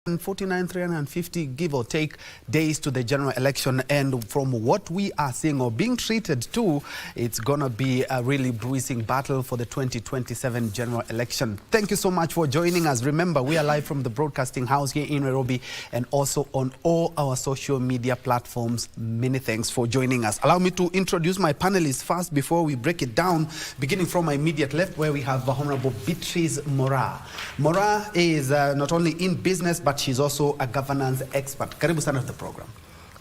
350 give or take days to the general election, and from what we are seeing or being treated to, it's gonna be a really bruising battle for the 2027 general election. Thank you so much for joining us. Remember, we are live from the broadcasting house here in Nairobi and also on all our social media platforms. Many thanks for joining us. Allow me to introduce my panelists first before we break it down, beginning from my immediate left, where we have Honorable Beatrice Mora. Mora is not only in business, but she's also a governance expert. Karibu sana to the program.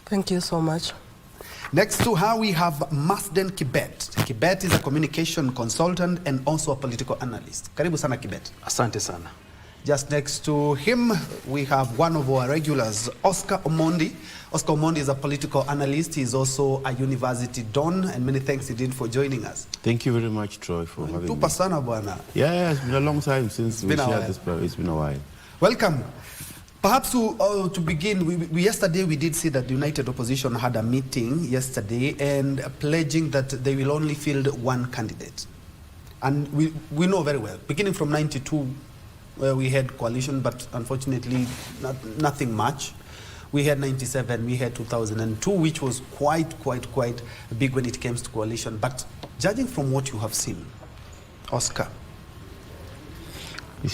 Thank you so much. Next to her, we have Masden Kibet. Kibet is a communication consultant and also a political analyst. Karibu sana Kibet. Asante sana. Just next to him, we have one of our regulars, Oscar Omondi. Oscar Omondi is a political analyst. He's also a university don, and many thanks indeed for joining us. Thank you very much, Troy, for having me. Sana, bwana. Yeah, it's been a long time since we shared this. It's been a while. Welcome. Perhaps to begin, yesterday we did see that the United Opposition had a meeting yesterday and pledging that they will only field one candidate. And we know very well, beginning from 92, where we had coalition, but unfortunately nothing much. We had 97, we had 2002, which was quite big when it came to coalition. But judging from what you have seen, Oscar,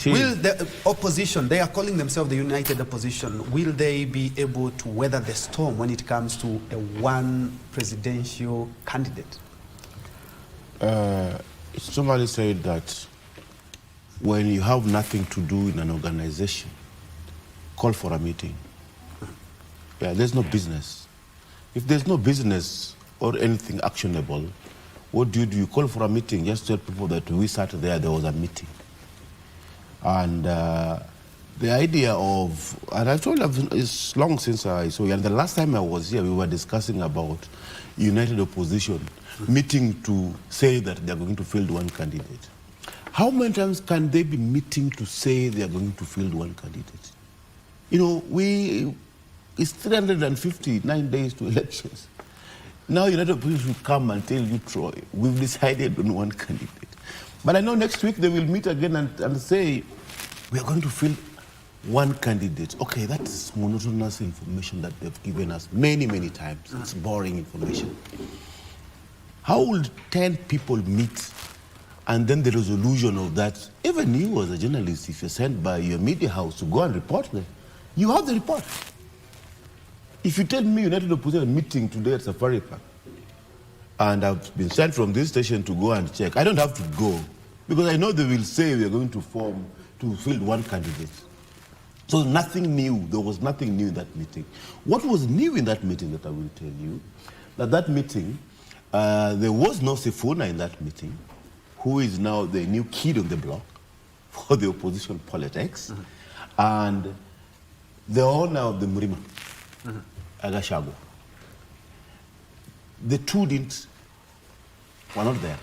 will the opposition, they are calling themselves the United Opposition, will they be able to weather the storm when it comes to a one presidential candidate? Somebody said that when you have nothing to do in an organization, call for a meeting. Yeah, there's no business. If there's no business or anything actionable, what do? You call for a meeting, just tell people that we sat there was a meeting. And the idea of, and I told you, it's long since I saw you, and the last time I was here, we were discussing about United Opposition meeting to say that they're going to field one candidate. How many times can they be meeting to say they're going to field one candidate? You know, it's 359 days to elections. Now United Opposition should come and tell you, Troy, we've decided on one candidate. But I know next week they will meet again and say, we are going to field one candidate. Okay, that is monotonous information that they've given us many times. It's boring information. How will 10 people meet and then the resolution of that, even you as a journalist, if you're sent by your media house to go and report them, you have the report. If you tell me United Opposition meeting today at Safari Park, and I've been sent from this station to go and check, I don't have to go, because I know they will say we are going to field one candidate. So nothing new, there was nothing new in that meeting. What was new in that meeting that I will tell you, that meeting, there was no Sifuna in that meeting, who is now the new kid on the block for the opposition politics, and the owner of the Murima, Agashago. The two were not there.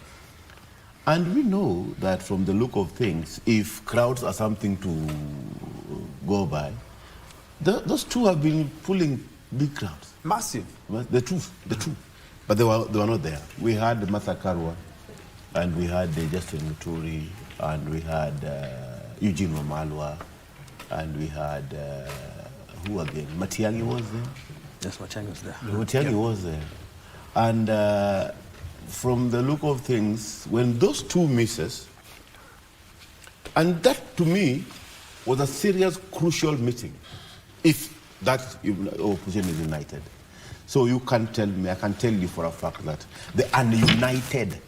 And we know that from the look of things, if crowds are something to go by, those two have been pulling big crowds. Massive. The truth. But they were not there. We had Martha Karua, and we had Justin Muturi, and we had Eugene Wamalwa, and we had, who again? Matiang'i was there? Yes, Matiang'i was there. Matiang'i was there. And from the look of things, when those two misses, and that to me was a serious, crucial meeting, if that opposition is united. So you can tell me, I can tell you for a fact that the ununited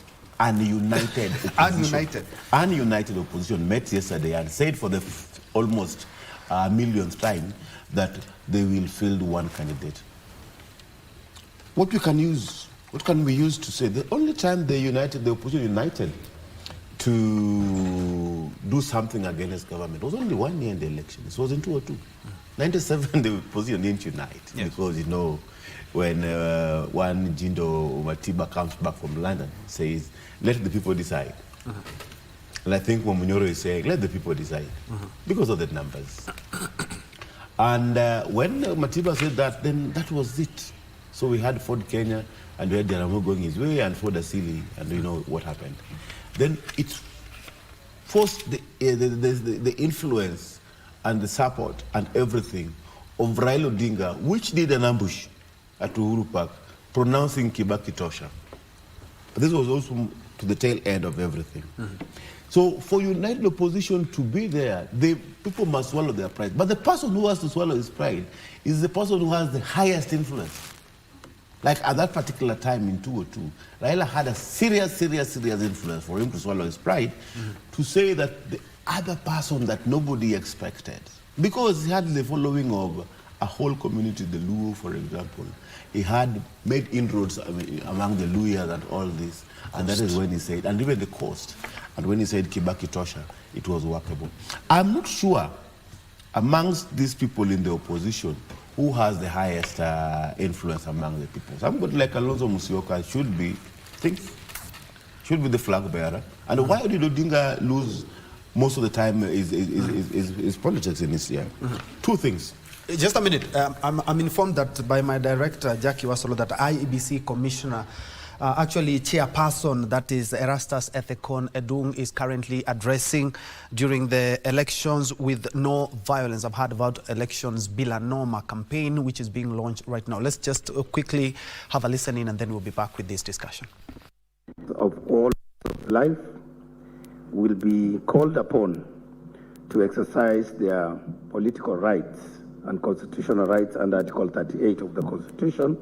opposition met yesterday and said for the almost millionth time that they will field one candidate. What can we use to say? The only time the opposition united to do something against government was only 1 year in the election. It was in 2002. 97, the opposition didn't unite, yes. Because, you know, when one Jindo Matiba comes back from London, says, let the people decide. And I think Wamunyoro is saying, let the people decide, because of the numbers. And when Matiba said that, then that was it. So we had Ford Kenya, and we had Jaramogi going his way, and Ford Asili, and you know what happened. Then it forced the influence and the support and everything of Raila Odinga, which did an ambush at Uhuru Park, pronouncing Kibaki Tosha. But this was also to the tail end of everything. So for united opposition to be there, people must swallow their pride. But the person who has to swallow his pride is the person who has the highest influence. Like at that particular time in 2002, Raila had a serious influence for him to swallow his pride, to say that the other person that nobody expected, because he had the following of a whole community, the Luo, for example. He had made inroads among the Luyas and all this, and that is when he said, and even the coast, and when he said Kibaki Tosha, it was workable. I'm not sure amongst these people in the opposition who has the highest influence among the people. Somebody like Alonso Musyoka should be the flag bearer. And why did Odinga lose most of the time is politics in this year? Two things. Just a minute. I'm informed that by my director, Jackie Wasolo, that IEBC Commissioner, actually chairperson, that is Erastus Ethekon Edung, is currently addressing during the elections with no violence. I've heard about elections Bila Norma campaign, which is being launched right now. Let's just quickly have a listen in, and then we'll be back with this discussion. Of all of life will be called upon to exercise their political rights and constitutional rights under Article 38 of the Constitution,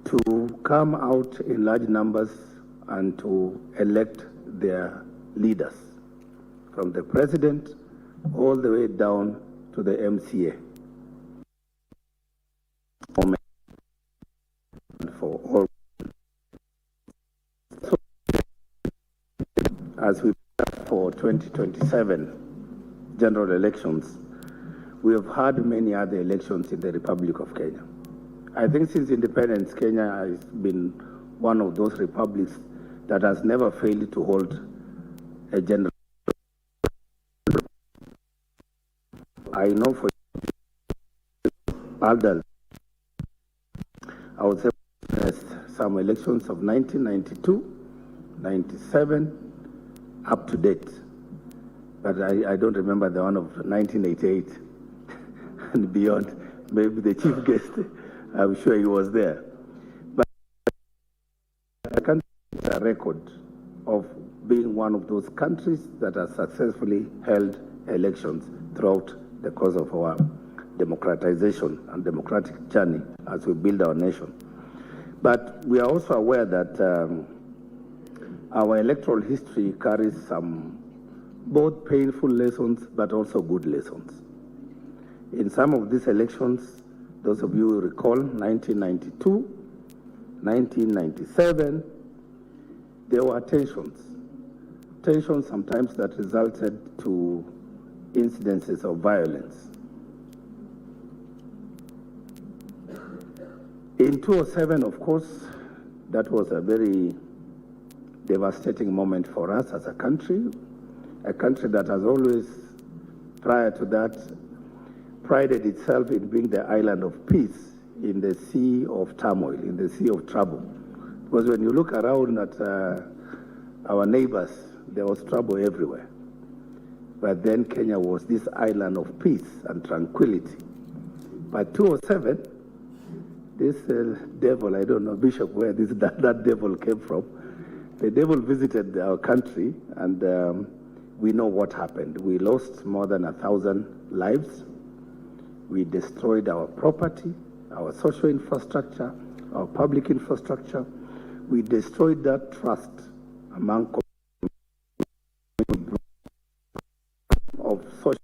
to come out in large numbers and to elect their leaders, from the president all the way down to the MCA. For all. So, as we prepare for 2027 general elections, we have had many other elections in the Republic of Kenya. I think since independence, Kenya has been one of those republics that has never failed to hold a general. I know for others, I would say some elections of 1992, 97, up to date. But I don't remember the one of 1988 and beyond. Maybe the chief guest, I'm sure he was there. But the country has a record of being one of those countries that has successfully held elections throughout the course of our democratization and democratic journey as we build our nation. But we are also aware that our electoral history carries some both painful lessons but also good lessons. In some of these elections, those of you who recall 1992, 1997, there were tensions sometimes that resulted to incidences of violence. In 2007, of course, that was a very devastating moment for us as a country that has always, prior to that, prided itself in being the island of peace in the sea of turmoil, in the sea of trouble. Because when you look around at our neighbors, there was trouble everywhere. But then Kenya was this island of peace and tranquility. But 2007, this devil, I don't know, Bishop, where that devil came from, the devil visited our country, and we know what happened. We lost more than 1,000 lives. We destroyed our property, our social infrastructure, our public infrastructure. We destroyed that trust among of social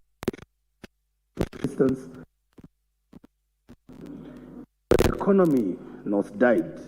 distance. The economy died.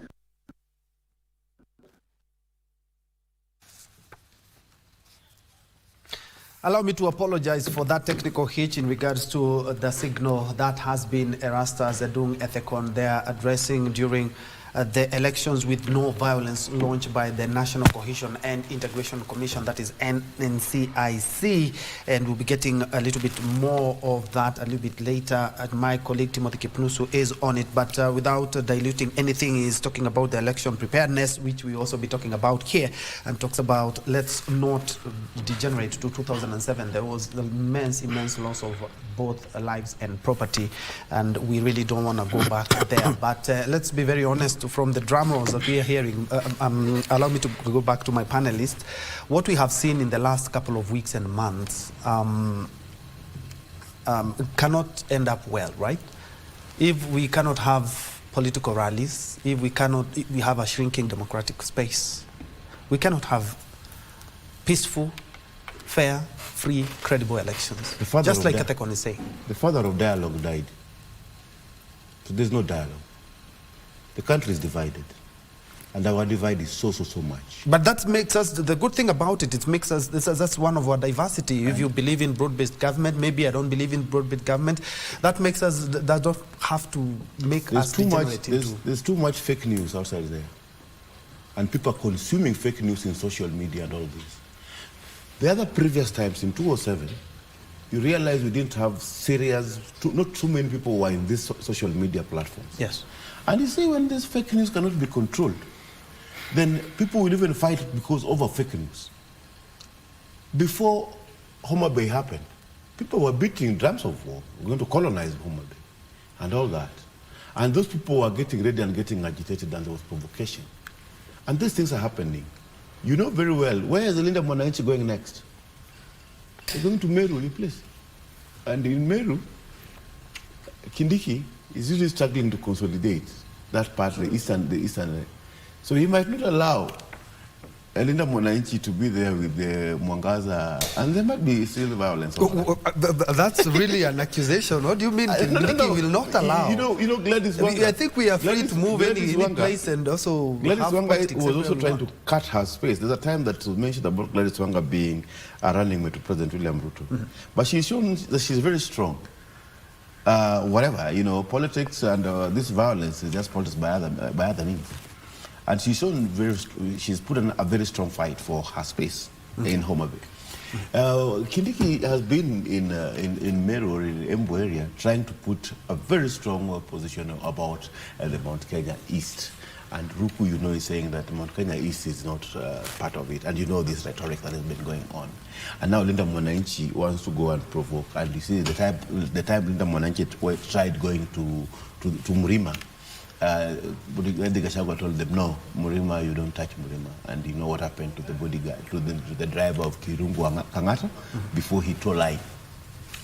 Allow me to apologize for that technical hitch in regards to the signal. That has been Erastus Edung Ethekon there addressing during the elections with no violence launched by the National Cohesion and Integration Commission, that is NNCIC, and we'll be getting a little bit more of that a little bit later. My colleague Timothy Kipnusu is on it, but without diluting anything, he's talking about the election preparedness, which we also be talking about here, and talks about let's not degenerate to 2007. There was the immense loss of both lives and property, and we really don't want to go back there. But let's be very honest, from the drum rolls that we are hearing, allow me to go back to my panelists. What we have seen in the last couple of weeks and months cannot end up well, right? If we cannot have political rallies, if we have a shrinking democratic space, we cannot have peaceful, fair, free, credible elections. Just like Katekon is saying. The father of dialogue died. So there's no dialogue. The country is divided. And our divide is so much. But that makes us, the good thing about it, makes us, that's one of our diversity. If you believe in broad-based government, maybe I don't believe in broad-based government, that makes us, that don't have to make us degenerate into. There's too much fake news outside there. And people are consuming fake news in social media and all this. The other previous times, in 2007, you realize we didn't have serious, not too many people were in these social media platforms. Yes. And you see, when this fake news cannot be controlled, then people will even fight because over fake news. Before Homa Bay happened, people were beating drums of war. We're going to colonize Homa Bay and all that. And those people were getting ready and getting agitated, and there was provocation. And these things are happening. You know very well, where is Linda Mwananchi going next? They're going to Meru, in place. And in Meru, Kindiki is usually struggling to consolidate that part, the eastern. So he might not allow Linda Mwananchi to be there with the Mwangaza, and there might be still violence. That's really an accusation. What do you mean? Kindiki will not allow? You know, Gladys Wanga. I think we are free to move any place and also. Gladys Wanga was also trying to cut her space. There's a time that was mentioned about Gladys Wanga being a running mate to President William Ruto, but she's shown that she's very strong. Whatever, politics and this violence is just politics by other means. And she's put in a very strong fight for her space in Homa Bay. Kindiki has been in Meru or in Embu area trying to put a very strong position about the Mount Kenya East. And Ruku, is saying that Mount Kenya East is not part of it. And this rhetoric that has been going on. And now Linda Mwananchi wants to go and provoke. And you see, the time Linda Mwananchi tried going to Murima, the Gachagua told them, no, Murima, you don't touch Murima. And you know what happened to the bodyguard, to the driver of Kirungu Kangata before he tow line.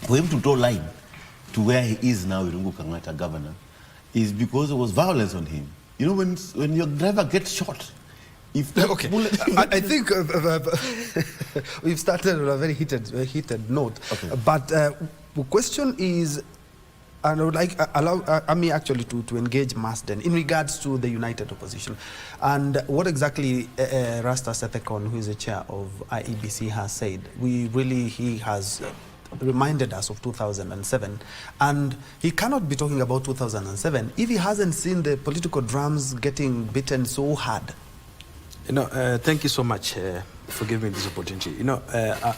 For him to tow line to where he is now, Irungu Kangata governor, is because there was violence on him. When your driver gets shot, okay. I think we've started on a very heated note. Okay. But the question is, and I would like allow me actually to engage Marsden in regards to the united opposition, and what exactly Rasta Sethekon, who is the chair of IEBC, has said. He has reminded us of 2007, and he cannot be talking about 2007 if he hasn't seen the political drums getting beaten so hard. Thank you so much for giving me this opportunity.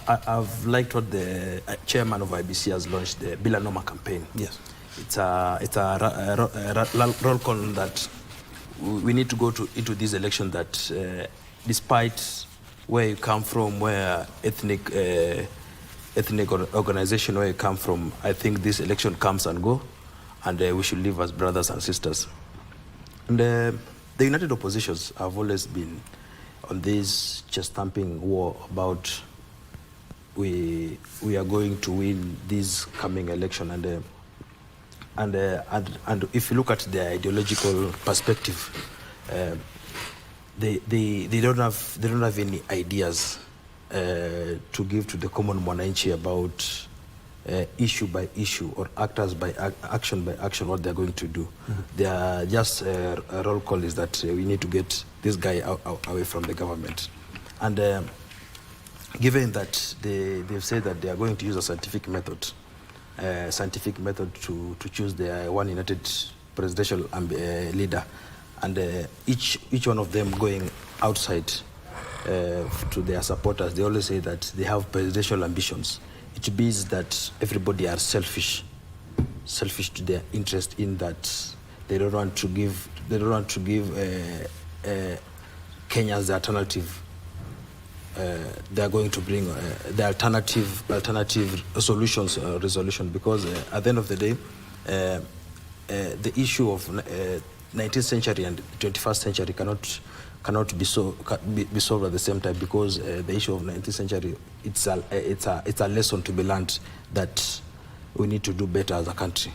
I've liked what the chairman of IBC has launched, the Bilanoma campaign. Yes. It's a roll call that we need to go into this election that despite where you come from, where ethnic organization where you come from, I think this election comes and go, and we should live as brothers and sisters. And the united oppositions have always been on this chest-thumping war about we are going to win this coming election, and if you look at the ideological perspective, they don't have any ideas to give to the common Mwananchi about issue by issue or actors by action by action what they're going to do. They are just a roll call is that we need to get this guy away from the government. And given that they've said that they are going to use a scientific method to choose their one united presidential leader, and each one of them going outside to their supporters, they always say that they have presidential ambitions. It means that everybody are selfish to their interest, in that they don't want to give Kenyans the alternative they are going to bring the alternative solutions, resolution, because at the end of the day, the issue of 19th century and 21st century cannot be solved at the same time, because the issue of 19th century, it's a lesson to be learned that we need to do better as a country.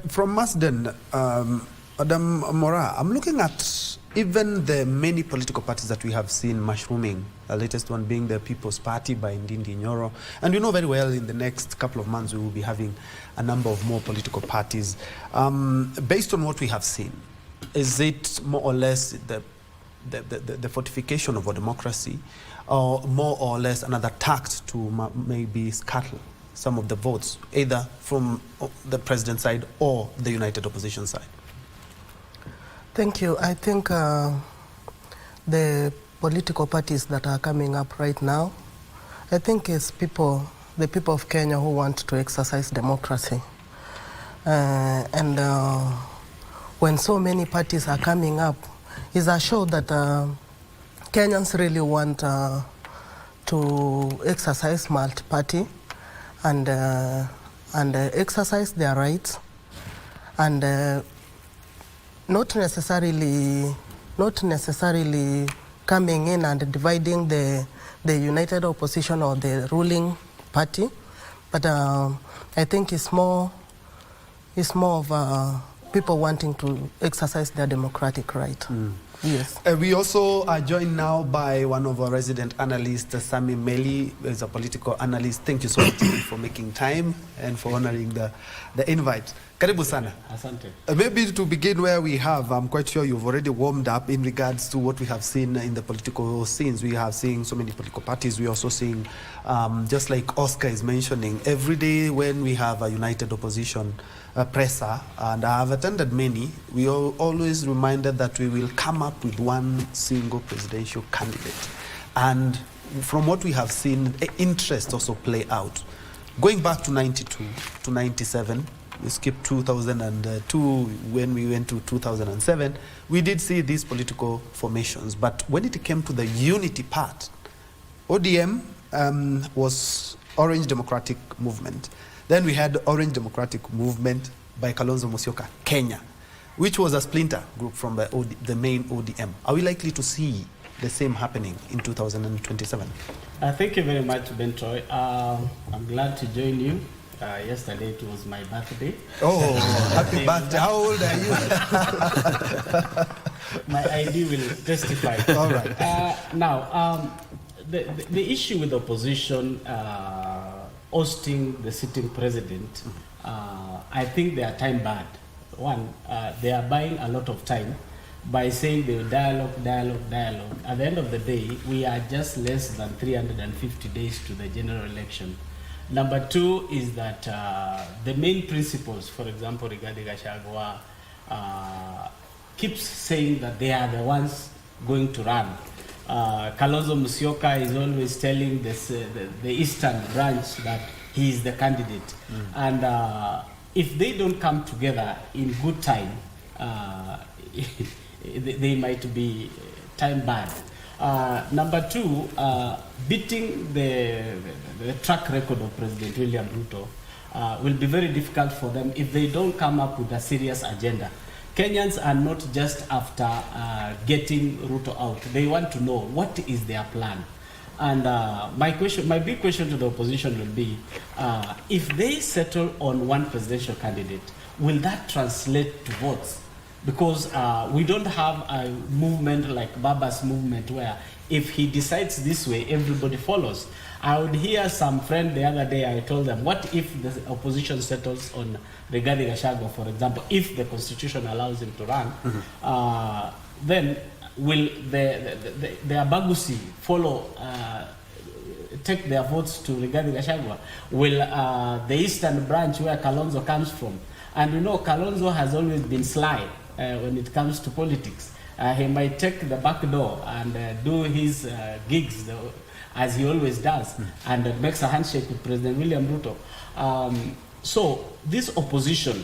From Masden, Madam Mora, I'm looking at even the many political parties that we have seen mushrooming, the latest one being the People's Party by Ndindi Nyoro. And we know very well in the next couple of months we will be having a number of more political parties. Based on what we have seen, is it more or less the fortification of our democracy, or more or less another tact to maybe scuttle some of the votes, either from the president's side or the united opposition side? Thank you. I think the political parties that are coming up right now, I think it's the people of Kenya who want to exercise democracy. And when so many parties are coming up, it's a show that Kenyans really want to exercise multi-party and exercise their rights, and not necessarily coming in and dividing the united opposition or the ruling party, but I think it's more of people wanting to exercise their democratic right. Yes. We also are joined now by one of our resident analysts, Sami Meli, who is a political analyst. Thank you so much for making time and for honoring the invite. Karibu sana. Asante. Maybe to begin where we have, I'm quite sure you've already warmed up in regards to what we have seen in the political scenes. We have seen so many political parties. We're also seeing, just like Oscar is mentioning, every day when we have a united opposition presser, and I have attended many, we are always reminded that we will come up with one single presidential candidate. And from what we have seen, interest also play out. Going back to 92 to 97, we skipped 2002 when we went to 2007, we did see these political formations. But when it came to the unity part, ODM was Orange Democratic Movement. Then we had Orange Democratic Movement by Kalonzo Musyoka, Kenya, which was a splinter group from the main ODM. Are we likely to see the same happening in 2027? Thank you very much, Ben Troy. I'm glad to join you. Yesterday it was my birthday. Oh, happy birthday. How old are you? My ID will testify. All right. Now, the issue with the opposition ousting the sitting president, I think they are time barred. One, they are buying a lot of time by saying they will dialogue. At the end of the day, we are just less than 350 days to the general election. Number two is that the main principles, for example, regarding Gachagua, keeps saying that they are the ones going to run. Kalonzo Musyoka is always telling this, the eastern branch that he is the candidate. And if they don't come together in good time, they might be time barred. Number two, beating the track record of President William Ruto will be very difficult for them if they don't come up with a serious agenda. Kenyans are not just after getting Ruto out. They want to know what is their plan. And my big question to the opposition will be, if they settle on one presidential candidate, will that translate to votes? Because we don't have a movement like Baba's movement where if he decides this way, everybody follows. I would hear some friend the other day, I told them, what if the opposition settles on Rigathi Gachagua, for example, if the constitution allows him to run, then will the Abagusi follow, take their votes to Rigathi Gachagua? Will the eastern branch where Kalonzo comes from, and you know Kalonzo has always been sly when it comes to politics. He might take the back door and do his gigs as he always does, and makes a handshake with President William Ruto. So this opposition,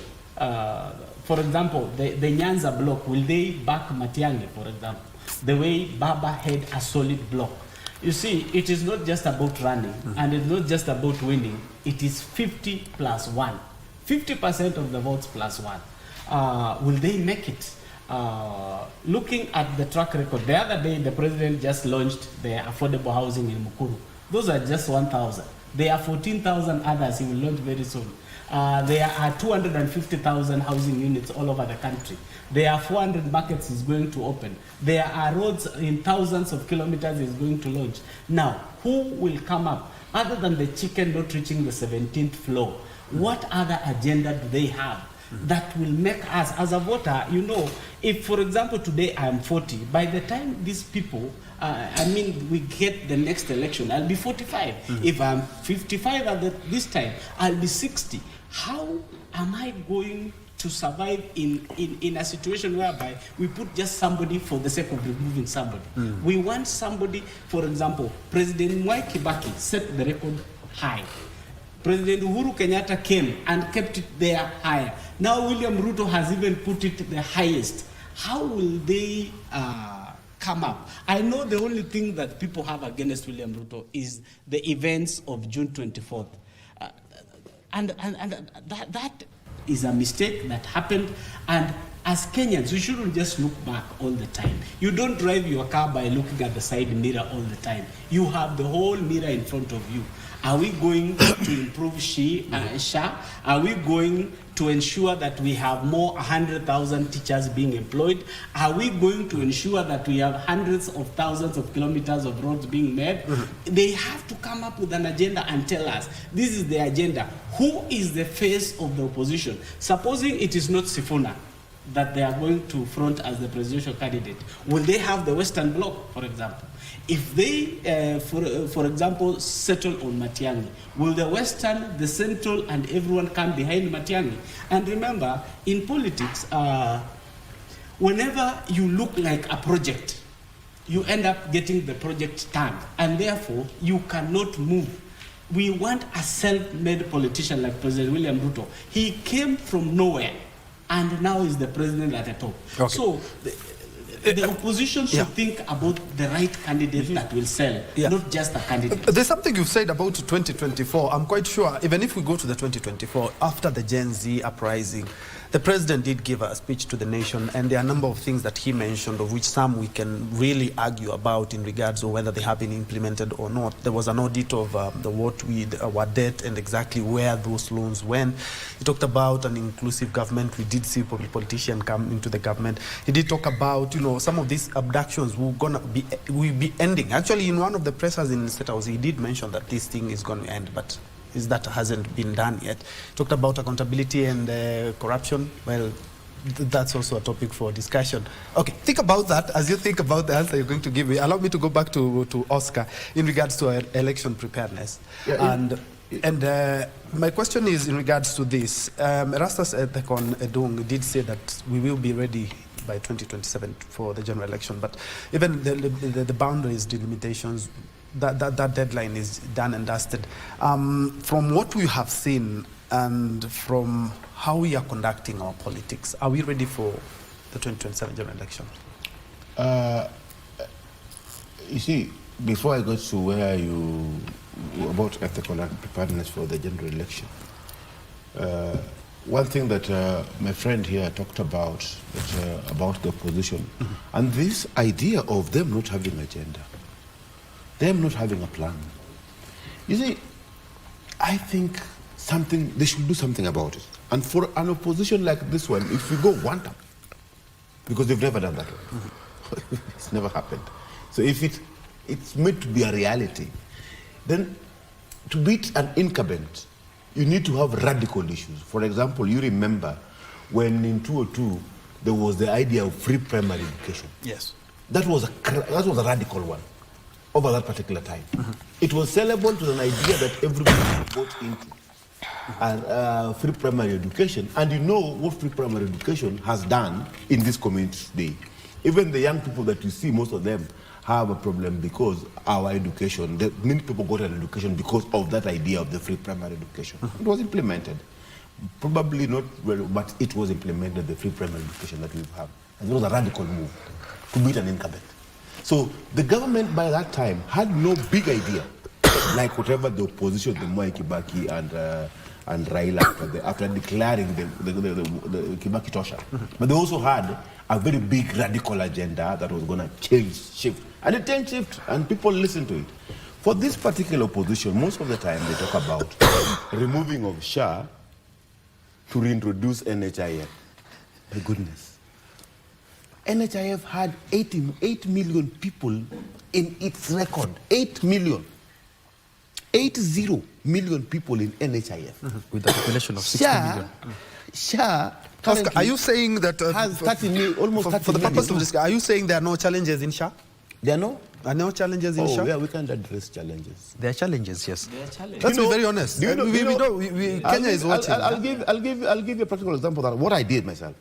for example, the Nyanza block, will they back Matiang'i, for example? The way Baba had a solid block. You see, it is not just about running, and it's not just about winning. It is 50 plus 1. 50% of the votes plus 1. Will they make it? Looking at the track record, the other day the president just launched the affordable housing in Mukuru. Those are just 1,000. There are 14,000 others he will launch very soon. There are 250,000 housing units all over the country. There are 400 markets he's going to open. There are roads in thousands of kilometers he's going to launch. Now, who will come up? Other than the chicken not reaching the 17th floor, what other agenda do they have that will make us, as a voter, you know, if, for example, today I'm 40, by the time these people, we get the next election, I'll be 45. If I'm 55 at this time, I'll be 60. How am I going to survive in a situation whereby we put just somebody for the sake of removing somebody? We want somebody, for example, President Mwai Kibaki set the record high. President Uhuru Kenyatta came and kept it there higher. Now William Ruto has even put it the highest. How will they come up? I know the only thing that people have against William Ruto is the events of June 24th. And that is a mistake that happened. And as Kenyans, we shouldn't just look back all the time. You don't drive your car by looking at the side mirror all the time. You have the whole mirror in front of you. Are we going to improve SHA? Are we going to ensure that we have more 100,000 teachers being employed? Are we going to ensure that we have hundreds of thousands of kilometers of roads being made? They have to come up with an agenda and tell us, this is the agenda. Who is the face of the opposition? Supposing it is not Sifuna that they are going to front as the presidential candidate, will they have the Western Bloc, for example? If they, for example, settle on Matiang'i, will the Western, the Central, and everyone come behind Matiang'i? And remember, in politics, whenever you look like a project, you end up getting the project turned, and therefore you cannot move. We want a self-made politician like President William Ruto. He came from nowhere, and now is the president at the top. Okay. So the opposition should think about the right candidate that will sell, not just a candidate. There's something you've said about 2024. I'm quite sure, even if we go to the 2024, after the Gen Z uprising, the president did give a speech to the nation, and there are a number of things that he mentioned, of which some we can really argue about in regards to whether they have been implemented or not. There was an audit of our debt and exactly where those loans went. He talked about an inclusive government. We did see politicians come into the government. He did talk about, some of these abductions will be ending. Actually, in one of the pressers in State House, he did mention that this thing is going to end, but that hasn't been done yet. Talked about accountability and corruption. Well, that's also a topic for discussion. Okay, think about that as you think about the answer you're going to give me. Allow me to go back to Oscar in regards to election preparedness. My question is in regards to this. Erastus Edong did say that we will be ready by 2027 for the general election, but even the boundaries, the limitations, that deadline is done and dusted. From what we have seen and from how we are conducting our politics, are we ready for the 2027 general election? You see, before I go to where about ethical preparedness for the general election, one thing that my friend here talked about the opposition, and this idea of them not having agenda, them not having a plan. You see, I think they should do something about it. And for an opposition like this one, if we go one time, because they've never done that one. It's never happened. So if it's meant to be a reality, then to beat an incumbent, you need to have radical issues. For example, you remember when in 2002, there was the idea of free primary education. Yes. That was a radical one over that particular time. It was sellable to an idea that everybody bought into. And free primary education, and you know what free primary education has done in this community today. Even the young people that you see, most of them have a problem because our education, many people got an education because of that idea of the free primary education. It was implemented. Probably not well, but it was implemented, the free primary education that we've had. And it was a radical move to beat an incumbent. So the government by that time had no big idea, like whatever the opposition, the Mwai Kibaki and Raila after declaring the Kibaki Tosha. But they also had a very big radical agenda that was going to change, shift. And it changed, shift, and people listened to it. For this particular opposition, most of the time they talk about removing of SHA to reintroduce NHIF. My goodness. NHIF had 8 million people in its record. 8 million. 80 million people in NHIF. With a population of 60 million. SHA Oscar, are you saying that has 30 million, almost 30 for the purpose million. of this, are you saying there are no challenges in SHA? There are no? Are no challenges in SHA? Oh, yeah, we can't address challenges. There are challenges, yes. Let's be very honest. Kenya is watching. I'll give you a practical example of what I did myself.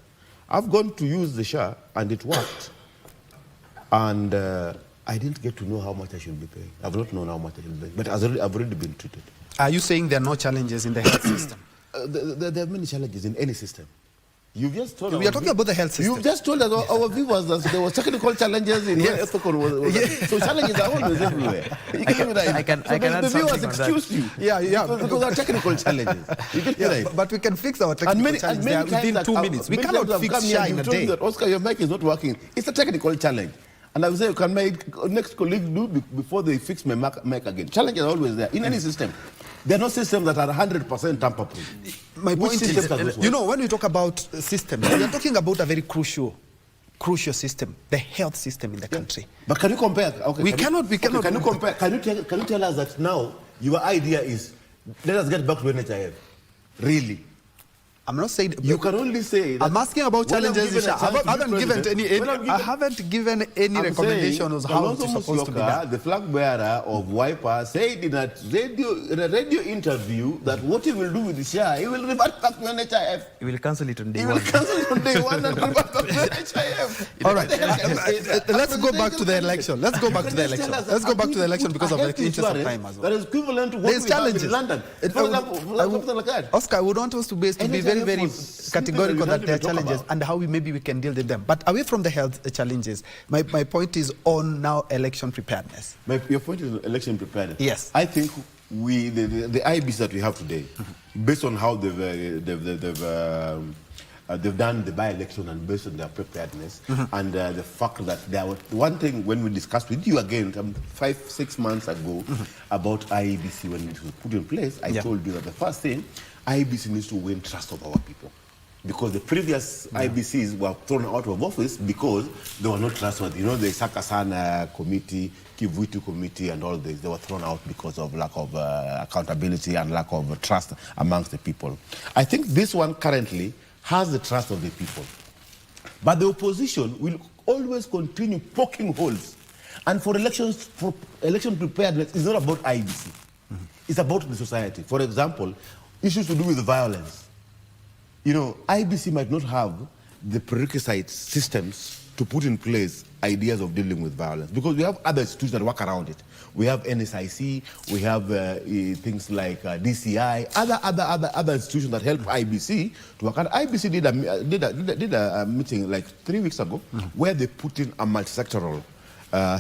I've gone to use the SHA and it worked. And I didn't get to know how much I should be paying. I've not known how much I should be paying, but I've already been treated. Are you saying there are no challenges in the health system? There are many challenges in any system. You've just told We are talking about the health system. You've just told us our viewers that there were technical challenges in ethical. So challenges are always everywhere. I can the viewers excuse you. Yeah. Because there are technical challenges. You get me right? But we can fix our technical challenges within 2 minutes. We cannot fix SHA in a day. That, Oscar, your mic is not working. It's a technical challenge. And I will say, can my next colleague do before they fix my mic again? Challenges are always there in any system. There are no systems that are 100% tamper-proof. My point is, when we talk about systems, we are talking about a very crucial system, the health system in the country. But can you compare? Okay, we cannot. Can you compare? Can you tell us that now your idea is let us get back to NHIF? Really? I'm not saying you can only say that. I'm asking about challenges. I haven't given any recommendation on how it's supposed to be done. The flag bearer of Wiper said in a radio interview that what he will do with the SHA, he will revert back to NHIF. He will cancel it on day one. He will cancel it on day one and revert back to NHIF. All right. Let's go back to the election. Let's go back to the election because of the interest of time as well. That is equivalent to what we have in London. Oscar, I would want us to be very categorical that there are challenges and how we can deal with them. But away from the health challenges, my point is on now election preparedness. Your point is election preparedness. Yes. I think the IBs that we have today, based on how they've done the by-election and based on their preparedness and the fact that there was one thing when we discussed with you again 5-6 months ago about IEBC when it was put in place, I told you that the first thing, IBC needs to win trust of our people. Because the previous IBCs were thrown out of office because they were not trustworthy. You know, the Sakasana committee, Kivuitu committee and all this, they were thrown out because of lack of accountability and lack of trust amongst the people. I think this one currently has the trust of the people. But the opposition will always continue poking holes. And for election preparedness, it's not about IBC. It's about the society. For example, issues to do with violence. You know, IBC might not have the prerequisite systems to put in place ideas of dealing with violence because we have other institutions that work around it. We have NSIC, we have things like DCI, other institutions that help IBC to work. And IBC did a meeting like 3 weeks ago where they put in a multi-sectoral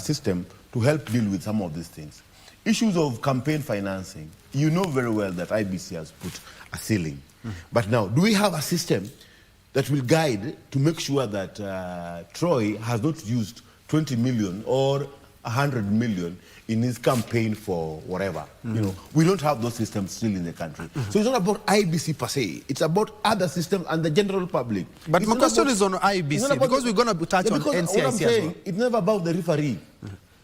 system to help deal with some of these things. Issues of campaign financing. You know very well that IBC has put a ceiling. But now, do we have a system that will guide to make sure that Troy has not used 20 million or 100 million in his campaign for whatever? You know, we don't have those systems still in the country. So it's not about IBC per se. It's about other systems and the general public. But my question is on IBC because we're going to touch on NCIC as well. It's never about the referee.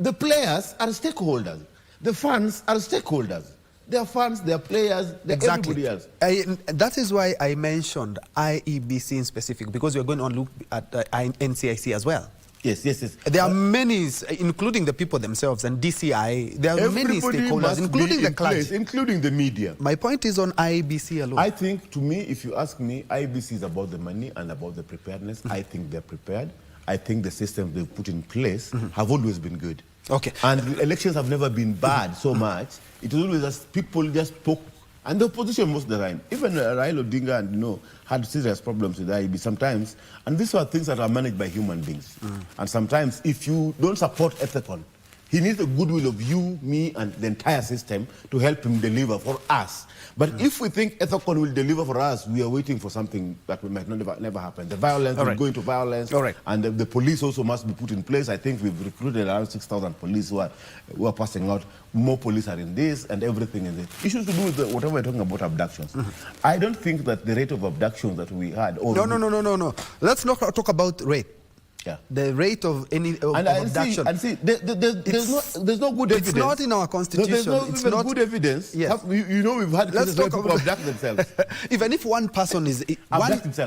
The players are stakeholders. The fans are stakeholders. They are fans, they are players, they are everybody else. That is why I mentioned IEBC in specific, because we're going to look at NCIC as well. Yes. There are many, including the people themselves, and DCI. There are many stakeholders, including the clergy. Including the media. My point is on IEBC alone. I think, to me, if you ask me, IEBC is about the money and about the preparedness. I think they're prepared. I think the systems they've put in place have always been good. Okay. And elections have never been bad so much. It is always just people just poke And the opposition most of the time, even Raila Odinga and had serious problems with IEB sometimes, and these are things that are managed by human beings. And sometimes, if you don't support Ethicon, he needs the goodwill of you, me, and the entire system to help him deliver for us. But if we think Ethicon will deliver for us, we are waiting for something that might never happen. The violence will go into violence, and the police also must be put in place. I think we've recruited around 6,000 police who are passing out. More police are in this and everything in this. Issues to do with whatever we're talking about abductions. I don't think that the rate of abductions that we had... No. Let's not talk about rate. Yeah. The rate of any abduction. There's no good evidence. It's not in our constitution. There's no even good evidence. Yes. We've had cases where people abduct themselves. Even if one person is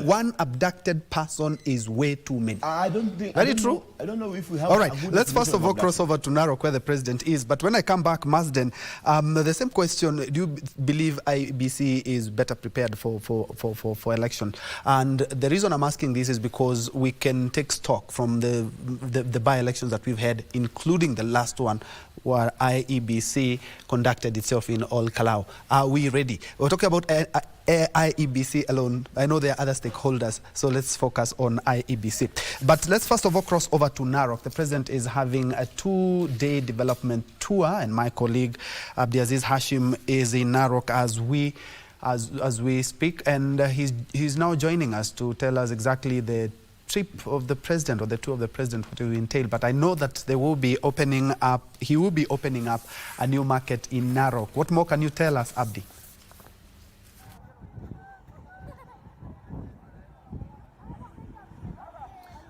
one abducted person is way too many. I don't think. Very true. I don't know if we have. All right. Let's first of all cross over to Narok, where the president is. But when I come back, Marsden, the same question: do you believe IBC is better prepared for election? And the reason I'm asking this is because we can take stock from the by-elections that we've had, including the last one where IEBC conducted itself in Ol Kalou. Are we ready? We're talking about IEBC alone. I know there are other stakeholders, so let's focus on IEBC. But let's first of all cross over to Narok. The president is having a 2-day development tour, and my colleague Abdiaziz Hashim is in Narok as we speak, and he's now joining us to tell us exactly the trip of the president, or the tour of the president, what it will entail. But I know that he will be opening up a new market in Narok. What more can you tell us, Abdi?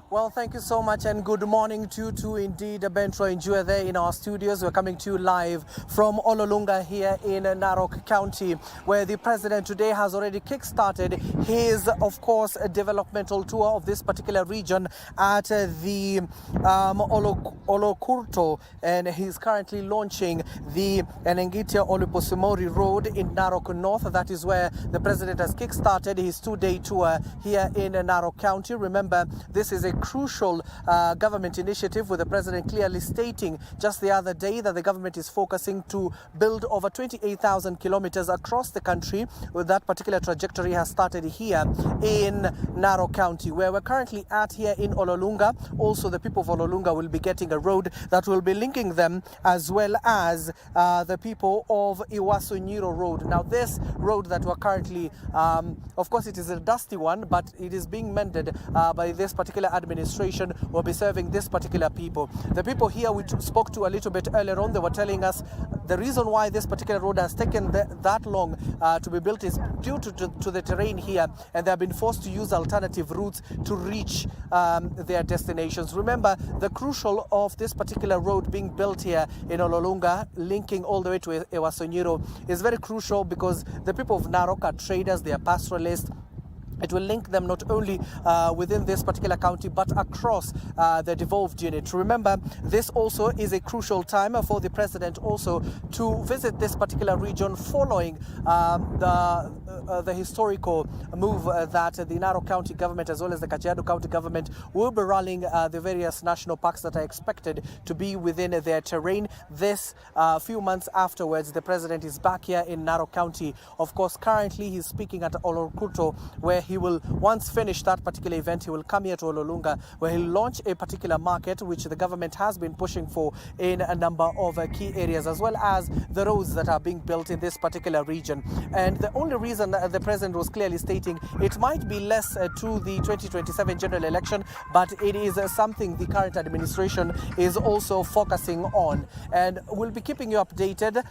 Well, thank you so much, and good morning to you too. Indeed, Bentro and Njue there in our studios. We're coming to you live from Ololunga here in Narok County, where the president today has already kick-started his, of course, developmental tour of this particular region at the Olokurto, and he's currently launching the Enengitia Oluposimori Road in Narok North. That is where the president has kick-started his 2-day tour here in Narok County. Remember, this is a crucial government initiative, with the president clearly stating just the other day that the government is focusing to build over 28,000 kilometers across the country. With that particular trajectory has started here in Narok County, where we're currently at here in Ololunga. Also, the people of Ololunga will be getting a road that will be linking them, as well as the people of Iwasonyiro Road. Now, this road that we're currently, of course, it is a dusty one, but it is being mended by this particular administration will be serving this particular people. The people here we spoke to a little bit earlier on, they were telling us the reason why this particular road has taken that long to be built is due to the terrain here, and they have been forced to use alternative routes to reach their destinations. Remember, the crucial of this particular road being built here in Ololunga, linking all the way to Ewasonyiro, is very crucial because the people of Narok are traders, they are pastoralists. It will link them not only within this particular county, but across the devolved unit. Remember, this also is a crucial time for the president also to visit this particular region, following the historical move that the Narok County government, as well as the Kajiado County government, will be rallying the various national parks that are expected to be within their terrain. This few months afterwards, the president is back here in Narok County. Of course, currently he's speaking at Olokurto, where he will, once finish that particular event, he will come here to Ololunga, where he'll launch a particular market which the government has been pushing for in a number of key areas, as well as the roads that are being built in this particular region. And the only reason the president was clearly stating it might be less to the 2027 general election, but it is something the current administration is also focusing on. And we'll be keeping you updated.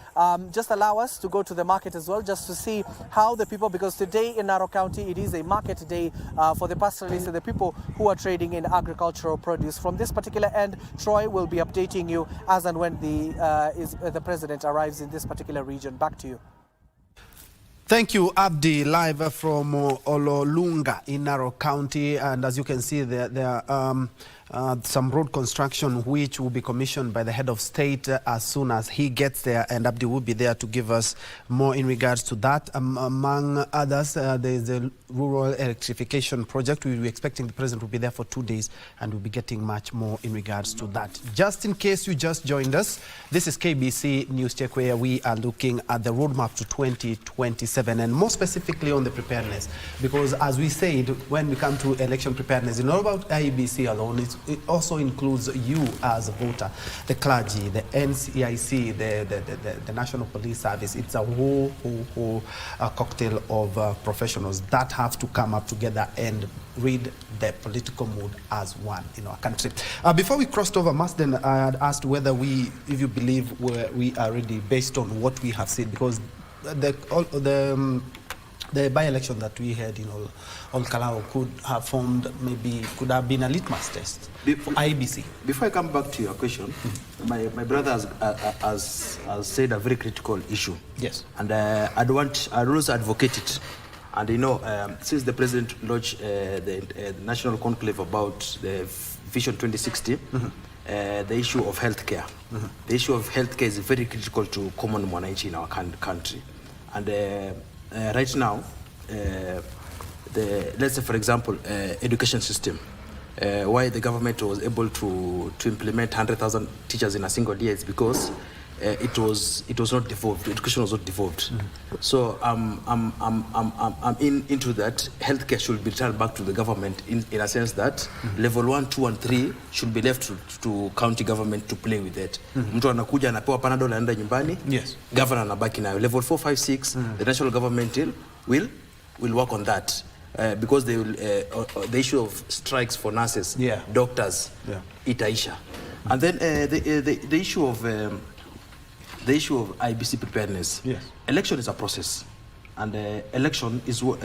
Just allow us to go to the market as well, just to see how the people, because today in Narok County it is a market day for the pastoralists and the people who are trading in agricultural produce. From this particular end, Troy will be updating you as and when the president arrives in this particular region. Back to you. Thank you, Abdi, live from Ololunga in Narok County. And as you can see, there some road construction which will be commissioned by the head of state as soon as he gets there, and Abdi will be there to give us more in regards to that. Among others, there is a rural electrification project. We're expecting the president will be there for 2 days, and we'll be getting much more in regards to that. Just in case you just joined us, this is KBC News Check, where we are looking at the roadmap to 2027, and more specifically on the preparedness, because as we said, when we come to election preparedness, it's not about IEBC alone. It also includes you as a voter, the clergy, the NCIC, the National Police Service. It's a whole cocktail of professionals that have to come up together and read the political mood as one in our country. Before we crossed over, Masden, I had asked whether if you believe we are ready based on what we have seen, because the by-election that we had in Olkalau could have been a litmus test for IEBC. Before I come back to your question, my brother has said a very critical issue. Yes. And I'd also advocate it. And since the president launched the national conclave about the Vision 2060, the issue of healthcare. The issue of healthcare is very critical to common mwananchi in our country. And right now, let's say, for example, education system, why the government was able to implement 100,000 teachers in a single year is because it was not devolved. Education was not devolved. So I'm into that. Healthcare should be returned back to the government in a sense that level 1, 2, and 3 should be left to county government to play with it. Mtu anakuja anapewa panadol anaenda nyumbani. Yes. Governor anabaki nayo. Level 4, 5, 6, the national government will work on that. Because they will, the issue of strikes for nurses, doctors, itaisha. And then the issue of IBC preparedness. Yes. Election is a process, and election is what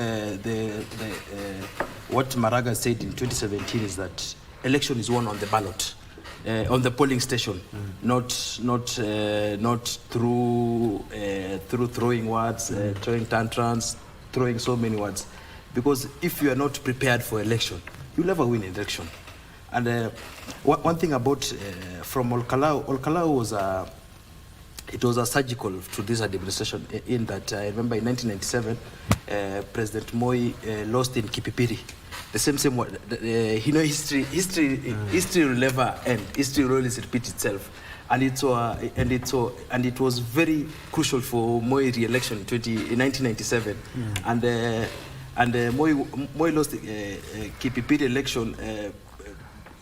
Maraga said in 2017 is that election is won on the ballot, on the polling station, not through throwing words, throwing tantrums, throwing so many words. Because if you are not prepared for election, you'll never win election. And one thing about from Olkalau was it was a surgical to this administration in that I remember in 1997, President Moi lost in Kipipiri. The same history will never end. History will always repeat itself, and it was very crucial for Moi re-election in 1997, and Moi lost Kipipiri election.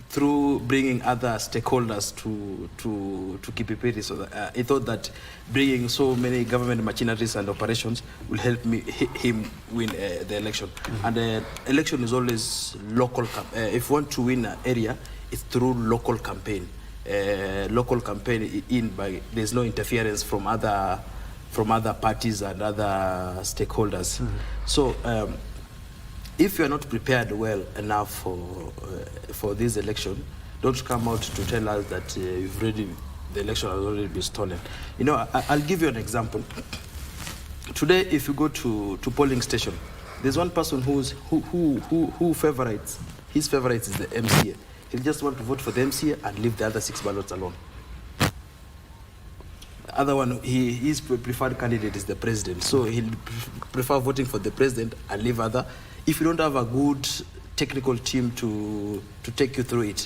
Through bringing other stakeholders to Kipipiri, so that, he thought that bringing so many government machineries and operations will help him win the election. And the election is always local. If you want to win an area, it's through local campaign. Local campaign there's no interference from other parties and other stakeholders. So. If you are not prepared well enough for this election, don't come out to tell us that the election has already been stolen. I'll give you an example. Today, if you go to polling station, there's one person who favorites. His favorite is the MCA. He'll just want to vote for the MCA and leave the other 6 ballots alone. The other one, his preferred candidate is the president, so he'll prefer voting for the president and leave other. If you don't have a good technical team to take you through it,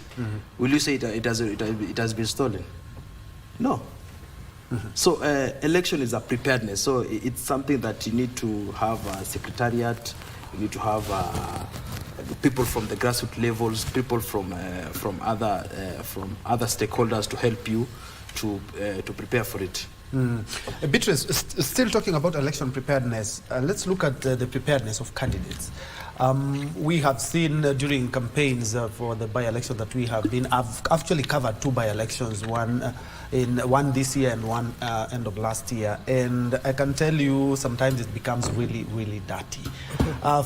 will you say it has been stolen? No. So election is a preparedness. So it's something that you need to have a secretariat. You need to have people from the grassroots levels, people from other stakeholders to help you to prepare for it. Beatrice, still talking about election preparedness, let's look at the preparedness of candidates. We have seen during campaigns for the by-election that we have been, I've actually covered 2 by-elections, one in one this year and one end of last year. And I can tell you sometimes it becomes really, really dirty.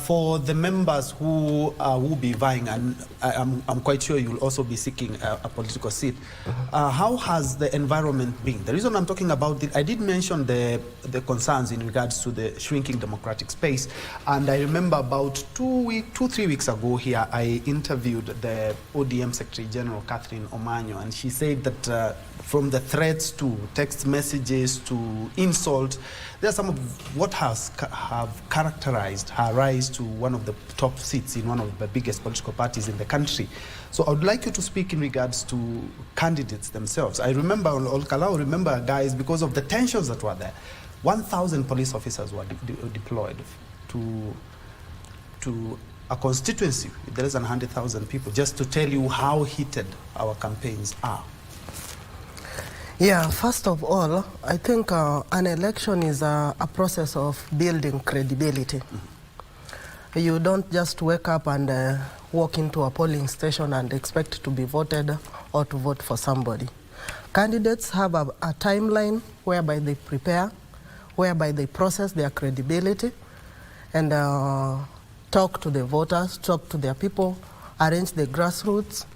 For the members who will be vying, and I'm quite sure you'll also be seeking a political seat, how has the environment been? The reason I'm talking about it, I did mention the concerns in regards to the shrinking democratic space. And I remember about 3 weeks ago here, I interviewed the ODM Secretary General, Catherine Omanyo, and she said that from the threats to text messages to insult, there's some of what have characterized her rise to one of the top seats in one of the biggest political parties in the country. So I would like you to speak in regards to candidates themselves. I remember on Olkalau, guys, because of the tensions that were there, 1,000 police officers were deployed to a constituency with less than 100,000 people, just to tell you how heated our campaigns are. Yeah, first of all, I think an election is a process of building credibility. You don't just wake up and walk into a polling station and expect to be voted or to vote for somebody. Candidates have a timeline whereby they prepare, whereby they process their credibility and talk to the voters, talk to their people, arrange the grassroots,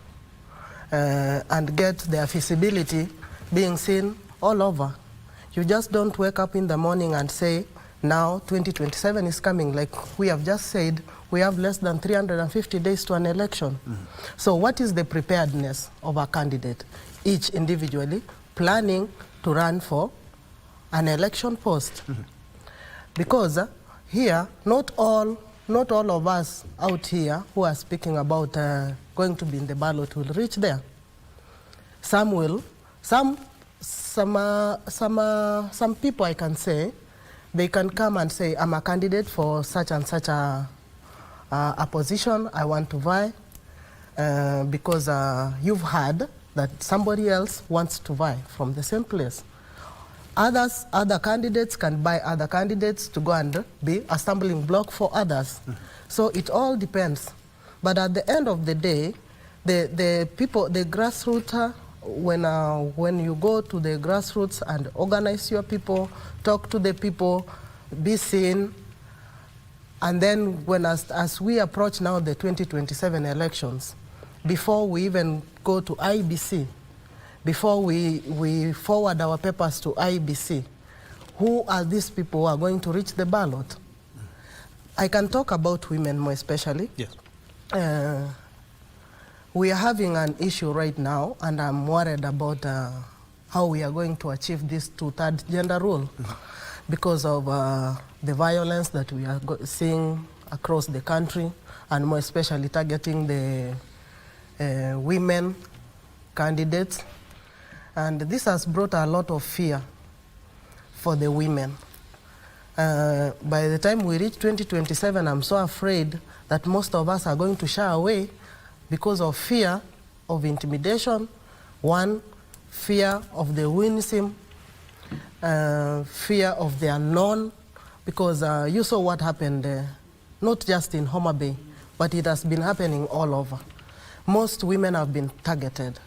and get their visibility being seen all over. You just don't wake up in the morning and say, now 2027 is coming. Like we have just said, we have less than 350 days to an election. So what is the preparedness of a candidate, each individually planning to run for an election post? Because here, not all of us out here who are speaking about going to be in the ballot will reach there. Some will. Some people, I can say, they can come and say, I'm a candidate for such and such a position, I want to vie, because you've heard that somebody else wants to vie from the same place. Other candidates can buy other candidates to go and be a stumbling block for others. So it all depends. But at the end of the day, the people, the grassroots, when you go to the grassroots and organize your people, talk to the people, be seen, and then as we approach now the 2027 elections, before we even go to IBC, before we forward our papers to IBC, who are these people who are going to reach the ballot? I can talk about women more especially. Yes. We are having an issue right now, and I'm worried about how we are going to achieve this two-third gender rule because of the violence that we are seeing across the country, and more especially targeting the women candidates. And this has brought a lot of fear for the women. By the time we reach 2027, I'm so afraid that most of us are going to shy away because of fear of intimidation, one, fear of the winsome, fear of the unknown, because you saw what happened not just in Homa Bay, but it has been happening all over. Most women have been targeted,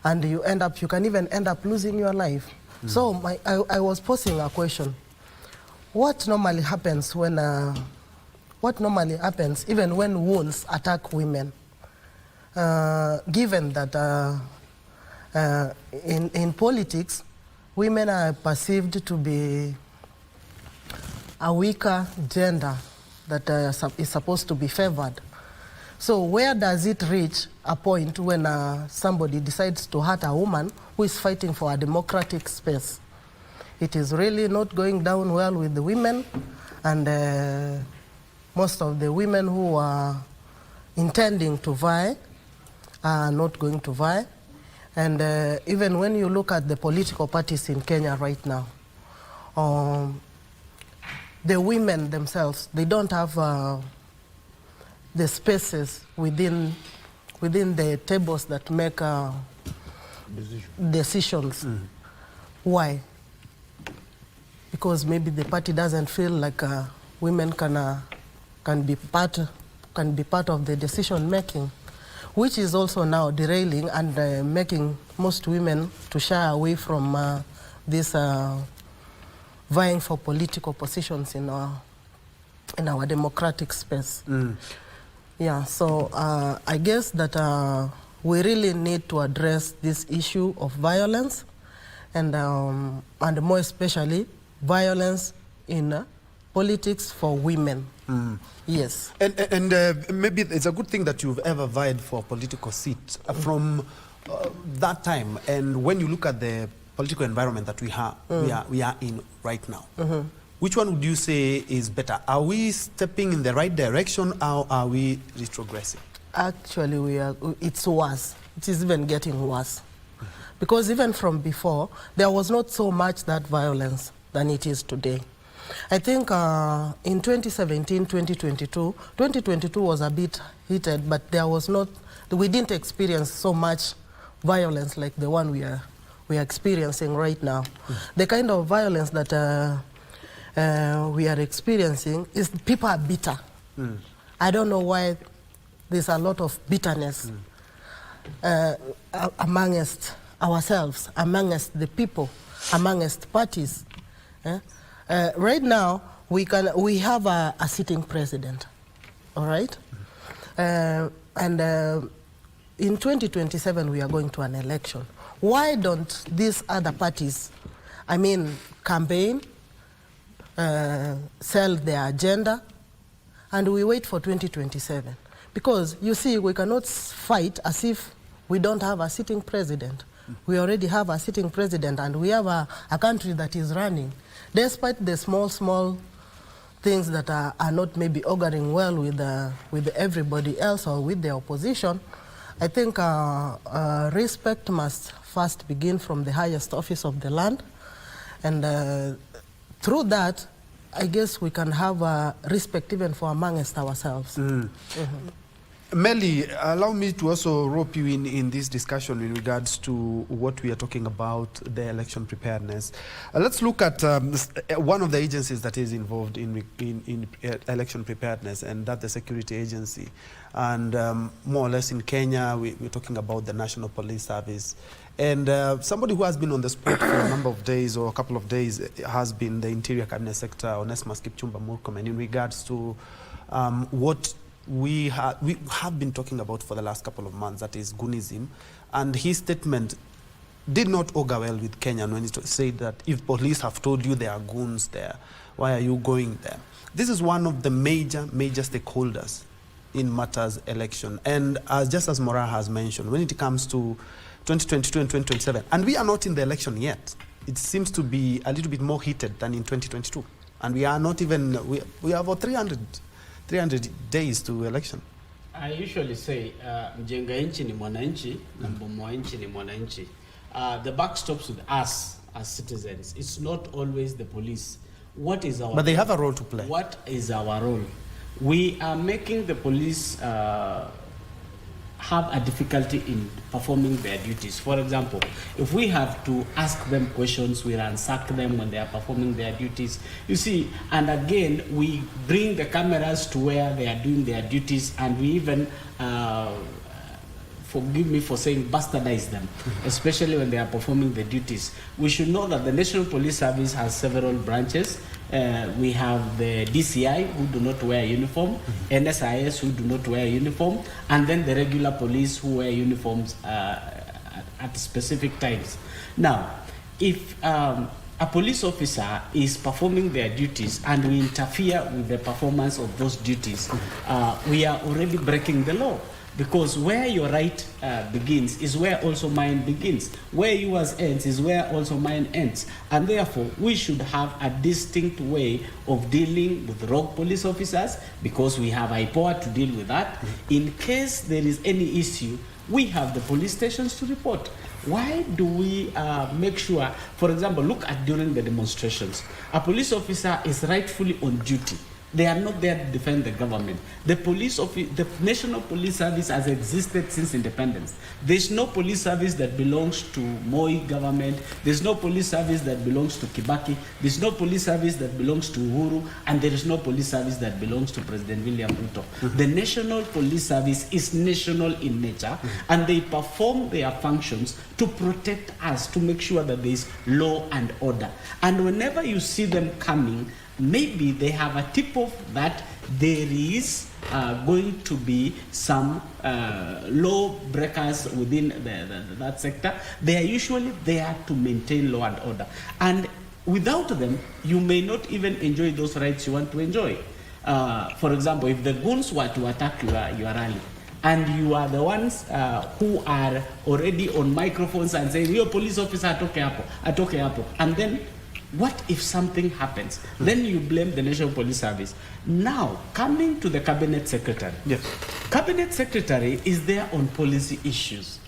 and you can even end up losing your life. So I was posing a question. What normally happens even when wounds attack women? Given that in politics, women are perceived to be a weaker gender that is supposed to be favored. So where does it reach a point when somebody decides to hurt a woman who is fighting for a democratic space? It is really not going down well with the women, and most of the women who are intending to vie are not going to vie. And even when you look at the political parties in Kenya right now, the women themselves, they don't have the spaces within the tables that make decisions. Why? Because maybe the party doesn't feel like women can be part of the decision making. which is also now derailing and making most women to shy away from this vying for political positions in our democratic space. Yeah, so I guess that we really need to address this issue of violence, and more especially violence in politics for women. Yes. And maybe it's a good thing that you've ever vied for a political seat from that time. And when you look at the political environment that we are in right now, which one would you say is better? Are we stepping in the right direction, or are we retrogressing? Actually, it's worse. It is even getting worse. Because even from before, there was not so much that violence than it is today. I think in 2017, 2022 was a bit heated, but we didn't experience so much violence like the one we are experiencing right now. The kind of violence that we are experiencing is people are bitter. I don't know why there's a lot of bitterness amongst ourselves, amongst the people, amongst parties. Right now, we have a sitting president, all right? And in 2027, we are going to an election. Why don't these other parties, campaign, sell their agenda, and we wait for 2027? Because, you see, we cannot fight as if we don't have a sitting president. We already have a sitting president, and we have a country that is running. Despite the small things that are not maybe auguring well with everybody else or with the opposition, I think respect must first begin from the highest office of the land. And through that, I guess we can have respect even for amongst ourselves. Melly, allow me to also rope you in this discussion in regards to what we are talking about, the election preparedness. Let's look at one of the agencies that is involved in election preparedness, and that's the security agency. And more or less in Kenya, we're talking about the National Police Service. And somebody who has been on the spot for a number of days or a couple of days has been the Interior Cabinet Secretary, Onesmus Kipchumba Murkomen, in regards to what we have been talking about for the last couple of months, that is Gunism. And his statement did not augur well with Kenya when he said that if police have told you there are goons there, why are you going there? This is one of the major stakeholders in matters election. And just as Mora has mentioned, when it comes to 2022 and 2027, and we are not in the election yet, it seems to be a little bit more heated than in 2022. And we are not even, we have about 300 days to election. I usually say, mjenga nchi ni mwananchi, na mbomoa nchi ni mwananchi. The buck stops with us as citizens. It's not always the police. What is our But they have a role to play. What is our role? We are making the police have a difficulty in performing their duties. For example, if we have to ask them questions, we ransack them when they are performing their duties. You see, and again, we bring the cameras to where they are doing their duties, and we even, forgive me for saying, bastardize them, especially when they are performing the duties. We should know that the National Police Service has several branches. We have the DCI, who do not wear uniform, NSIS, who do not wear uniform, and then the regular police, who wear uniforms at specific times. Now, if a police officer is performing their duties and we interfere with the performance of those duties, we are already breaking the law. Because where your right begins is where also mine begins. Where yours ends is where also mine ends. And therefore, we should have a distinct way of dealing with rogue police officers, because we have IPOA to deal with that. In case there is any issue, we have the police stations to report. Why do we make sure, for example, look at during the demonstrations, a police officer is rightfully on duty They are not there to defend the government. The National Police Service has existed since independence. There's no police service that belongs to Moi government. There's no police service that belongs to Kibaki. There's no police service that belongs to Uhuru. And there is no police service that belongs to President William Ruto. The National Police Service is national in nature, and they perform their functions to protect us, to make sure that there is law and order. And whenever you see them coming, maybe they have a tip-off that there is going to be some law breakers within that sector. They are usually there to maintain law and order. And without them, you may not even enjoy those rights you want to enjoy. For example, if the goons were to attack your rally, and you are the ones who are already on microphones and saying, your police officer atoke hapo. And then what if something happens? Then you blame the National Police Service. Now, coming to the Cabinet Secretary. Yes. Cabinet Secretary is there on policy issues.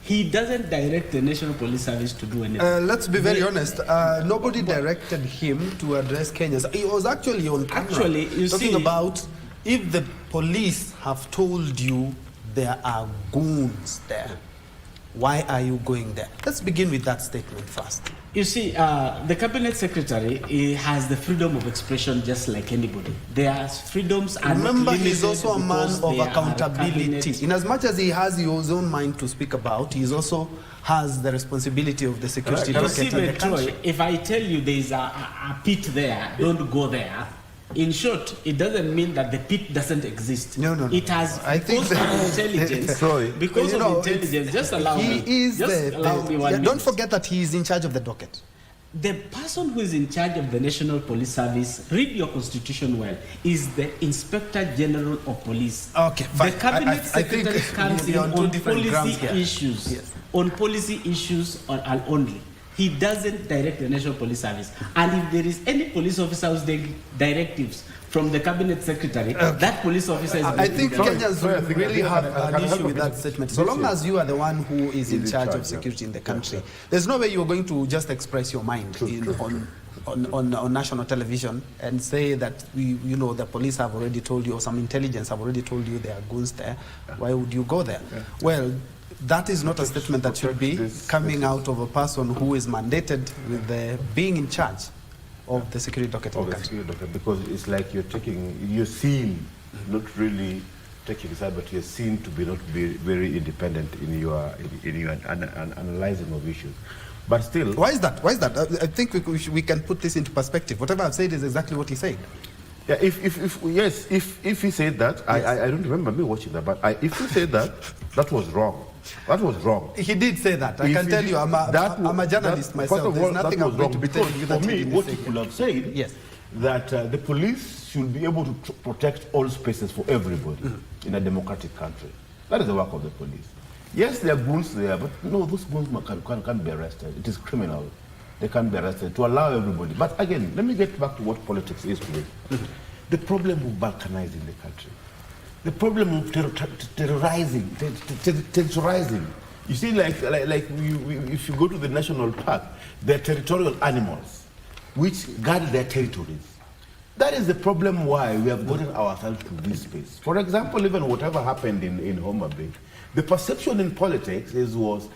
He doesn't direct the National Police Service to do anything. Let's be very honest. Nobody directed him to address Kenyans. He was actually on camera talking about if the police have told you there are goons there, why are you going there? Let's begin with that statement first. You see, the Cabinet Secretary has the freedom of expression just like anybody. Their freedoms are Remember, not he's also a man of accountability. In as much as he has his own mind to speak about, he also has the responsibility of the security docket in the country. Troy, if I tell you there is a pit there, don't go there. In short, it doesn't mean that the pit doesn't exist. No. It has, because of intelligence. Because of intelligence, just allow me. Allow me 1 minute. Don't forget that he is in charge of the docket. The person who is in charge of the National Police Service, read your constitution well, is the Inspector General of Police. Okay, fine. The Cabinet Secretary comes in on policy issues. Yes. On policy issues only. He doesn't direct the National Police Service. And if there is any police officer who's taking directives from the Cabinet Secretary, that police officer is... I think Kenyans really have an issue with that statement. So long as you are the one who is in charge of security in the country, there's no way you're going to just express your mind on national television and say that the police have already told you, or some intelligence have already told you there are goons there. Why would you go there? Well, that is not a statement that should be coming out of a person who is mandated with being in charge of the security docket in the country. Because it's like you're seen, not really taking side, but you're seen to be not very independent in your analyzing of issues. But still, why is that? I think we can put this into perspective. Whatever I've said is exactly what he said. Yeah, if he said that, yes. I don't remember me watching that, but if he said that, that was wrong. That was wrong. He did say that. I can tell you, I'm a journalist myself. There's nothing I'm going to be telling you that for me, what he could have said, yes, that the police should be able to protect all spaces for everybody in a democratic country. That is the work of the police. Yes, there are goons there, but no, those goons can't be arrested. It is criminal. They can't be arrested to allow everybody. But again, let me get back to what politics is today. The problem of balkanizing the country. The problem of terrorizing. You see, if you go to the national park, they're territorial animals which guard their territories. That is the problem why we have gotten ourselves to this space. For example, even whatever happened in Homa Bay, the perception in politics was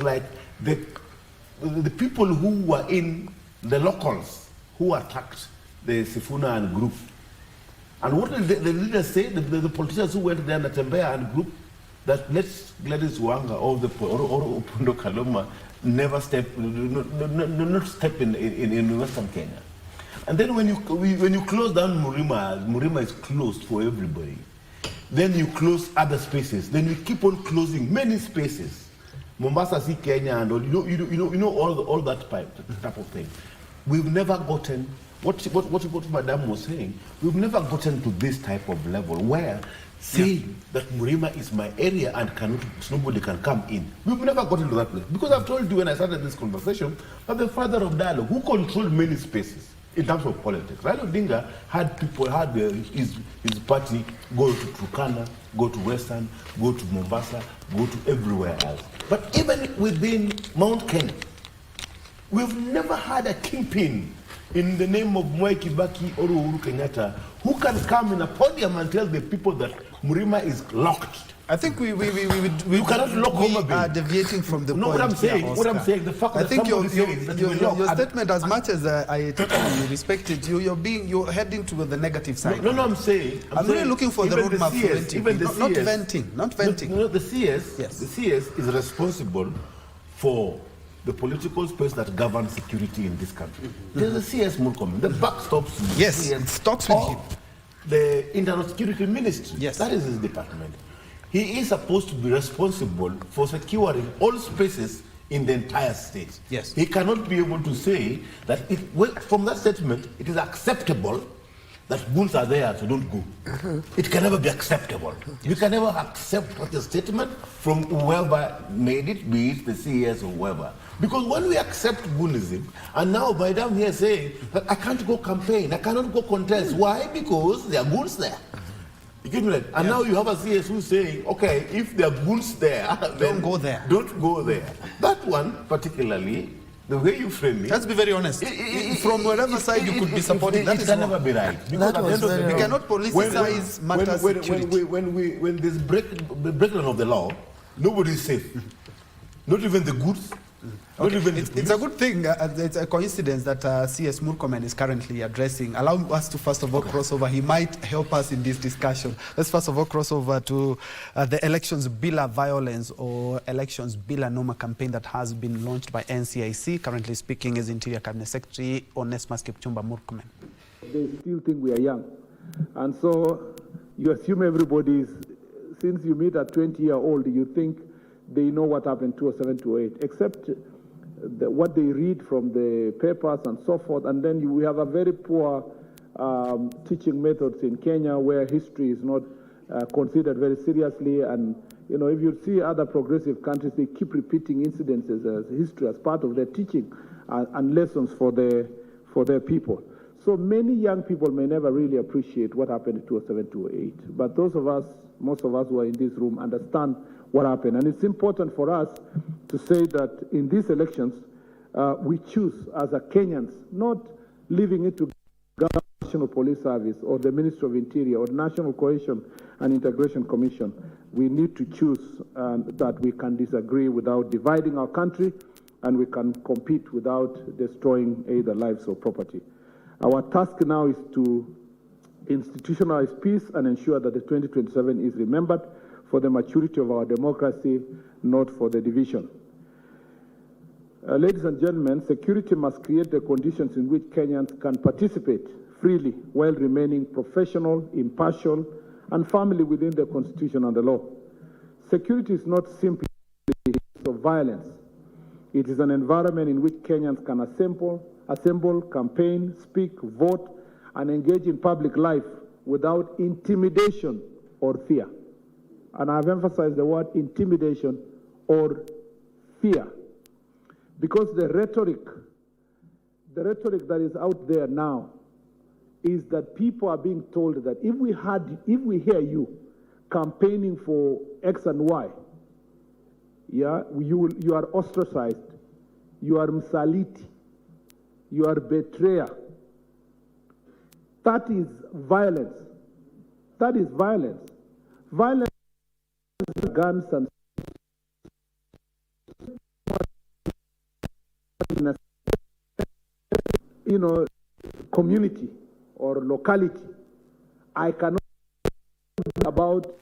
like the people who were in the locals who attacked the Sifuna and group. And what did the leaders say? The politicians who went there, Natembea and group, that let's Gladys Wanga or Opondo Kaloma never step in Western Kenya. And then when you close down Murima is closed for everybody. Then you close other spaces. Then you keep on closing many spaces. Mombasa, see Kenya, and all all that type of thing. We've never gotten what Madam was saying. We've never gotten to this type of level where saying that Murima is my area and nobody can come in. We've never gotten to that place. Because I've told you when I started this conversation that the father of dialogue, who controlled many spaces in terms of politics. Raila Odinga had his party go to Turkana, go to Western, go to Mombasa, go to everywhere else. But even within Mount Kenya, we've never had a kingpin in the name of Mwai Kibaki or Uhuru Kenyatta, who can come in a podium and tell the people that Murima is locked? I think we you cannot lock Homa Bay. are deviating from the point. What I'm saying, here, what I'm saying, the fact I that think your statement, as much as I totally respect it, you're heading to the negative side. No, I'm saying, I'm really looking for the roadmap for venting, even not venting, not venting. No, the CS, yes. The CS is responsible for the political space that governs security in this country. There's a CS Murkomen. The buck stops with yes, CS, it stops with him. The Internal Security Ministry. Yes. That is his department. He is supposed to be responsible for securing all spaces in the entire state. Yes. He cannot be able to say that from that statement, it is acceptable that goons are there, so don't go. It can never be acceptable. Yes. You can never accept such a statement from whoever made it, be it the CES or whoever. Because when we accept goonism, and now by them here saying that I can't go campaign, I cannot go contest. Why? Because there are goons there. You get me right? And now you have a CS who's saying, okay, if there are goons there, don't go there. Don't go there. That one particularly, the way you frame it. Let's be very honest. From whatever side you could be supporting, that is can never be right. Because at the end of the day, we cannot politicize matters security. When there's breakdown of the law, nobody is safe. Not even the goods. Okay. It's a good thing. It's a coincidence that CS Murkomen is currently addressing. Allow us to first of all cross over. He might help us in this discussion. Let's first of all cross over to the Elections Bila Violence or Elections Bila Noma campaign that has been launched by NCIC. Currently speaking is Interior Cabinet Secretary Onesmus Kipchumba Murkomen. They still think we are young. And so you assume everybody's, since you meet a 20-year-old, you think they know what happened 2007, 2008, except what they read from the papers and so forth. And then we have a very poor teaching methods in Kenya where history is not considered very seriously. And, you know, if you see other progressive countries, they keep repeating incidences as history as part of their teaching and lessons for their people. So many young people may never really appreciate what happened in 2007, 2008. But those of us, most of us who are in this room, understand what happened. And it's important for us to say that in these elections, we choose as a Kenyans, not leaving it to the National Police Service or the Ministry of Interior or National Cohesion and Integration Commission. We need to choose that we can disagree without dividing our country, and we can compete without destroying either lives or property. Our task now is to institutionalize peace and ensure that the 2027 is remembered for the maturity of our democracy, not for the division. Ladies and gentlemen, security must create the conditions in which Kenyans can participate freely while remaining professional, impartial, and firmly within the Constitution and the law. Security is not simply a case of violence. It is an environment in which Kenyans can assemble, campaign, speak, vote, and engage in public life without intimidation or fear. And I've emphasized the word intimidation or fear. Because the rhetoric that is out there now is that people are being told that if we hear you campaigning for X and Y, yeah, you are ostracized, you are msaliti, you are betrayer. That is violence. That is violence. Violence is guns and community or locality. I cannot talk about.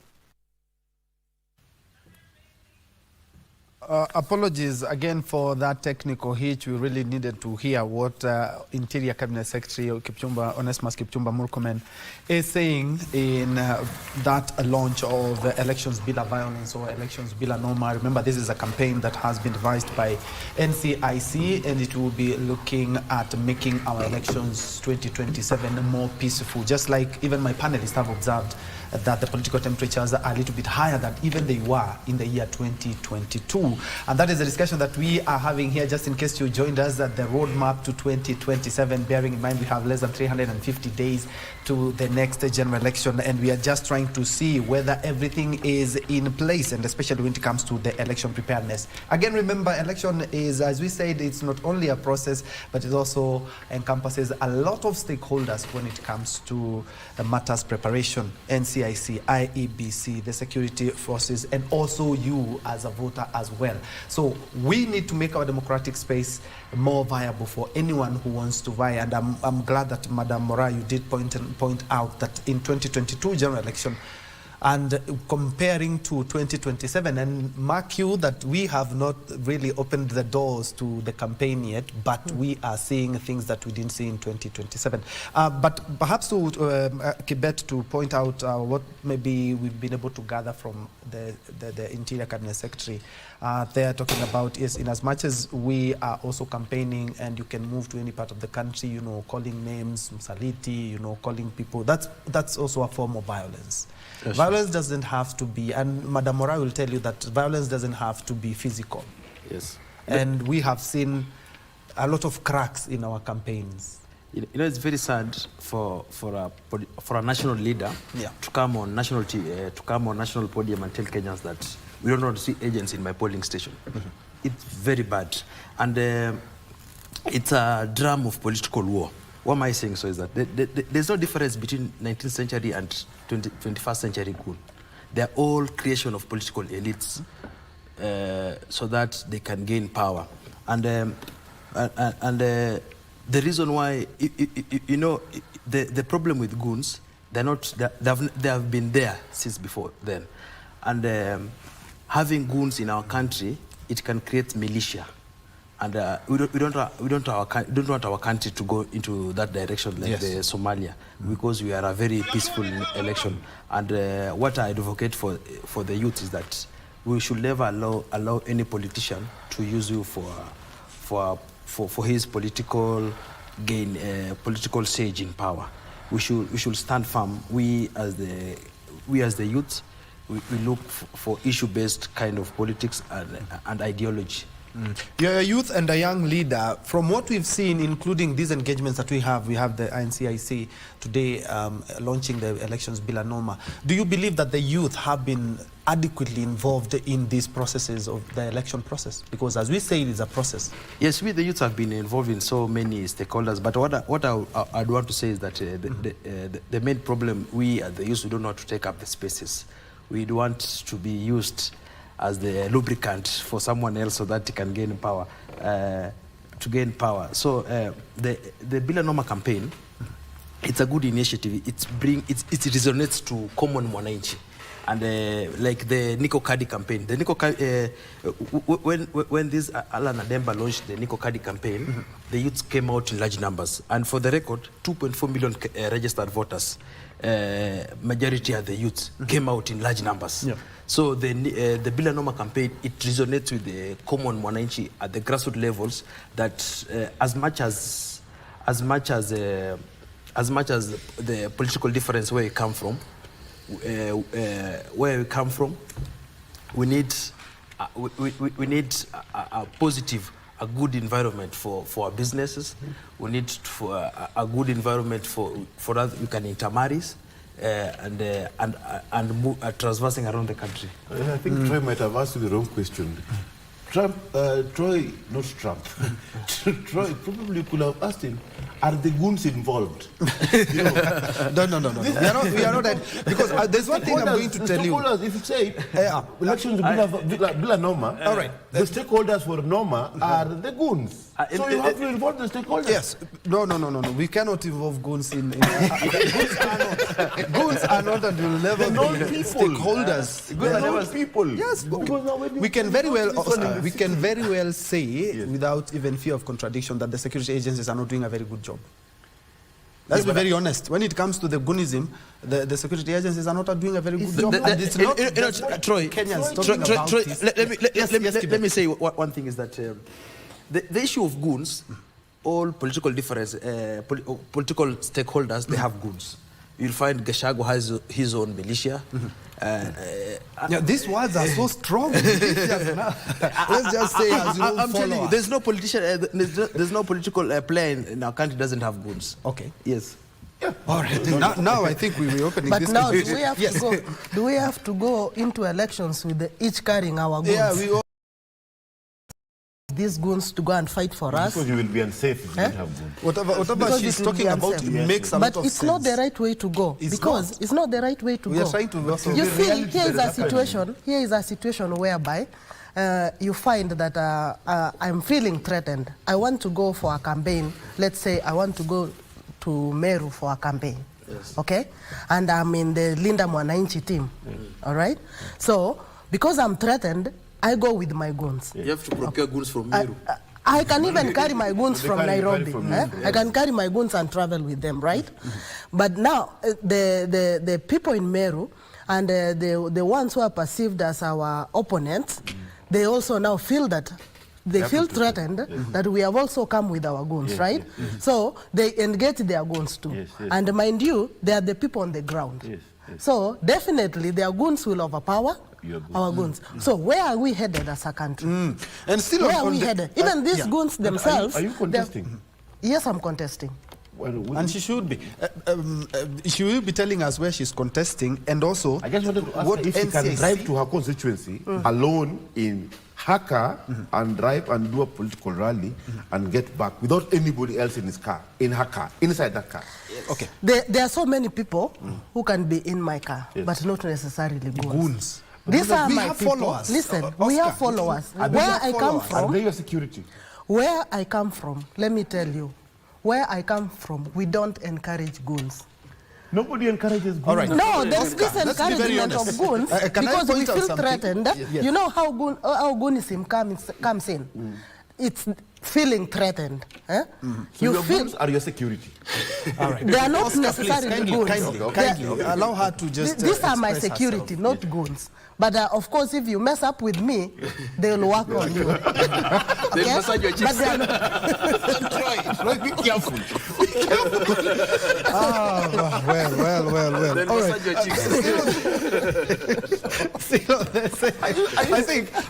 Apologies again for that technical hitch. We really needed to hear what Interior Cabinet Secretary Onesmus Kipchumba Murkomen is saying in that launch of Elections Bila Violence or Elections Bila Noma. Remember, this is a campaign that has been devised by NCIC, and it will be looking at making our elections 2027 more peaceful. Just like even my panelists have observed, that the political temperatures are a little bit higher than even they were in the year 2022. And that is a discussion that we are having here, just in case you joined us, at the roadmap to 2027, bearing in mind we have less than 350 days to the next general election, and we are just trying to see whether everything is in place, and especially when it comes to the election preparedness. Again, remember, election is, as we said, it's not only a process, but it also encompasses a lot of stakeholders when it comes to matters preparation, NCIC, IEBC, the security forces, and also you as a voter as well. So we need to make our democratic space more viable for anyone who wants to vie, and I'm glad that Madam Mora, you did point out that in 2022 general election, and comparing to 2027, and mark you that we have not really opened the doors to the campaign yet, but we are seeing things that we didn't see in 2027. But perhaps to Kibet, to point out what maybe we've been able to gather from the Interior Cabinet Secretary. They are talking about, yes, in as much as we are also campaigning, and you can move to any part of the country, you know, calling names, Msaliti, you know, calling people, that's also a form of violence. Yes, violence doesn't have to be, and Madam Mora will tell you that violence doesn't have to be physical. Yes. And we have seen a lot of cracks in our campaigns. You know, it's very sad for a national leader to come on national podium and tell Kenyans that we don't want to see agents in my polling station. It's very bad, and it's a drum of political war. What am I saying so is that there's no difference between 19th century and 21st century goon. They're all creation of political elites so that they can gain power. And the reason why, you know, the problem with goons, they have been there since before then. And having goons in our country, it can create militia. And we don't want our country to go into that direction like the Somalia, because we are a very peaceful election. And what I advocate for the youth is that we should never allow any politician to use you for his political gain, political sage in power. We should stand firm. We as the youth, we look for issue-based kind of politics and ideology. You're a youth and a young leader. From what we've seen, including these engagements that we have the NCIC today launching the elections bill and norma. Do you believe that the youth have been adequately involved in these processes of the election process? Because as we say, it is a process. Yes, we the youth have been involved in so many stakeholders, but what I'd want to say is that the main problem, we as the youth, we don't know how to take up the spaces. We want to be used as the lubricant for someone else so that he can gain power, So the Bill and Norma campaign, it's a good initiative. It resonates to common mwananchi. And like the Nico Kadi campaign, the Nico when this Alan Ademba launched the Nico Kadi campaign, the youths came out in large numbers. And for the record, 2.4 million registered voters, majority of the youths came out in large numbers. So the Bill and Norma campaign, it resonates with the common mwananchi at the grassroots levels. That as much as the political difference where we come from, we need a positive, a good environment for our businesses. We need a good environment for us. We can intermarry and move traversing around the country. I think Troy might have asked you the wrong question. Troy probably could have asked him, are the goons involved? You know? No. We are not because there's one thing I'm going to tell you. If you say elections Bill and Norma, all right, the stakeholders for Norma are the goons. So you have to involve the stakeholders. Yes. No. We cannot involve goons in goons are not at the level of the stakeholders. They're people. Yes, we can very well say, without even fear of contradiction, that the security agencies are not doing a very good job. Let's be very honest. When it comes to the goonism, the security agencies are not doing a very good job. And it's not Troy, Kenyans talking about this. Let me say one thing is that the issue of goons, all political difference, political stakeholders, they have goons. You'll find Gachagua has his own militia. Yeah, these words are so strong. Let's just say, as I'm telling you, there's no politician, there's no political player in our country doesn't have goons. Okay. Yes. Yeah. All right. Now I think we're opening But this. now, do we have to go into elections with each carrying our guns? Yeah, we all. These goons to go and fight for us. Because you will be unsafe if you don't have guns. Whatever Because she's it will talking be about unsafe. makes a lot But of it's sense. not the right way to go. It's Because not. it's not the right way to We go. are trying to also. You see, here is a situation whereby you find that I'm feeling threatened. I want to go for a campaign. Let's say I want to go to Meru for a campaign. Yes. Okay? And I'm in the Linda Mwananchi team. All right? So, because I'm threatened, I go with my guns. You have to procure goons from Meru. I can even carry my guns They from carry Nairobi. from I can carry my guns and travel with them, right? But now, the people in Meru and the ones who are perceived as our opponents, they also now feel that they feel threatened that we have also come with our guns, right? So they engage their guns too. Yes, yes. And mind you, they are the people on the ground. Yes, yes. So definitely their guns will overpower our guns. So where are we headed as a country? And still Where are we headed? Even these guns themselves. Are you contesting? Yes, I'm contesting. And she should be. She will be telling us where she's contesting, and also I just wanted to ask her if she can drive to her constituency alone in her car and drive and do a political rally and get back without anybody else in his car, in her car, inside that car. Yes. Okay. There are so many people who can be in my car, but not necessarily goons. These are my people. Followers. Listen, Oscar, we have followers. Where I come Are from, they your security? where I come from, let me tell you, where I come from, we don't encourage goons. Nobody encourages goons. All right. No, there's this let's be very encouragement of honest. goons Can I because we point out feel something? threatened. Yes. You know how goonism comes in? It's feeling threatened. So You your feel goons are your security. All right. they are not Oscar, necessarily please, goons. kindly allow her to just. These are my express security, herself. not goons. But of course, if you mess up with me, they will work on you. They'll massage your cheeks. But they are not. Troy, be careful. Well. Then All right. massage your cheeks.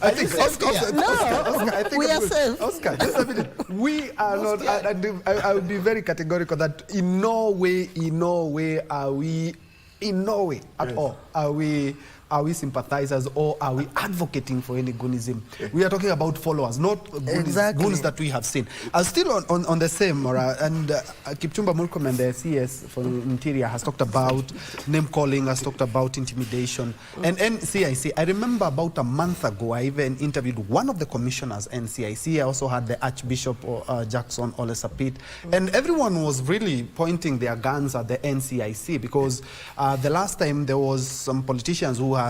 I think Oscar, No, I think we are safe. Oscar, just a minute. We are not. I would be very categorical that in no way are we, in no way at all are we sympathizers or are we advocating for any goonism? We are talking about followers, not goons that we have seen. Still on the same, Maura, and Kipchumba Murkomen, the CS for Interior, has talked about name calling, has talked about intimidation. And NCIC, I remember about a month ago, I even interviewed one of the commissioners, NCIC. I also had the Archbishop Jackson Olesapit. And everyone was really pointing their guns at the NCIC because the last time there was some politicians who had,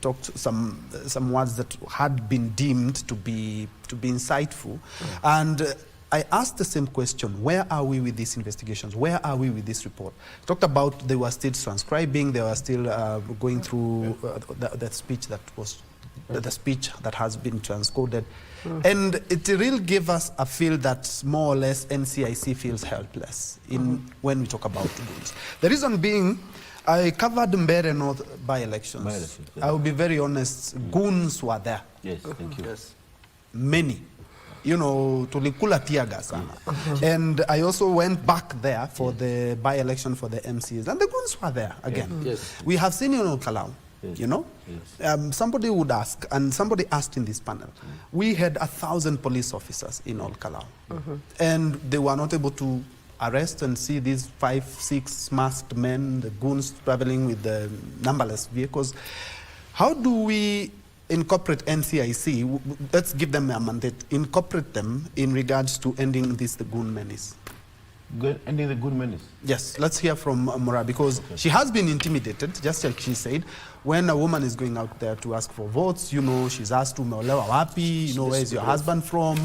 talked some words that had been deemed to be insightful, and I asked the same question: where are we with these investigations? Where are we with this report? Talked about they were still transcribing, they were still going through the speech that was the speech that has been transcoded, and it really gave us a feel that more or less NCIC feels helpless when we talk about goons. The reason being, I covered Mbere North by-elections. Yes. I will be very honest, goons were there. Yes, thank you. Yes. Many. Tulikula tear gas. And I also went back there for the by-election for the MCs, and the goons were there again. Yes. We have seen Kalau. Yes. Somebody would ask, and somebody asked in this panel, we had 1,000 police officers in Kalau, and they were not able to arrest and see these 5-6 masked men, the goons traveling with the numberless vehicles. How do we incorporate NCIC? Let's give them a mandate, incorporate them in regards to ending the goon menace. Ending the good menace. Yes, let's hear from Mura, because she has been intimidated, just like she said. When a woman is going out there to ask for votes, she's asked to umeolewa wapi, where's your husband from,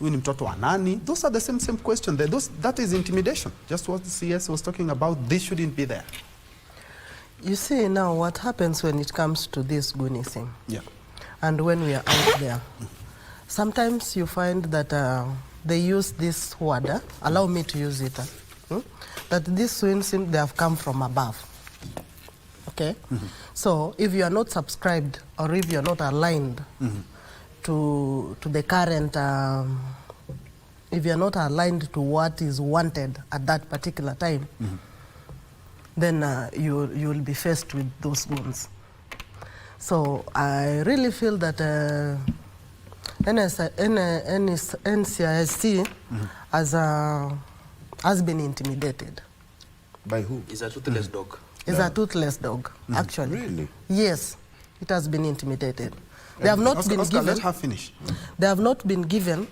huyu ni mtoto wa nani? Those are the same question. That is intimidation. Just what the CS was talking about. This shouldn't be there. You see now what happens when it comes to this goonism. Yeah. And when we are out there, sometimes you find that they use this word, allow me to use it, that these winds, they have come from above. Okay? So if you are not subscribed or if you are not aligned to the current, if you are not aligned to what is wanted at that particular time, then you will be faced with those wounds. So I really feel that NCIC has been intimidated. By who? It's a toothless dog. It's a toothless dog, actually. Really? Yes, it has been intimidated. They have not been given. Let her finish. They have not been given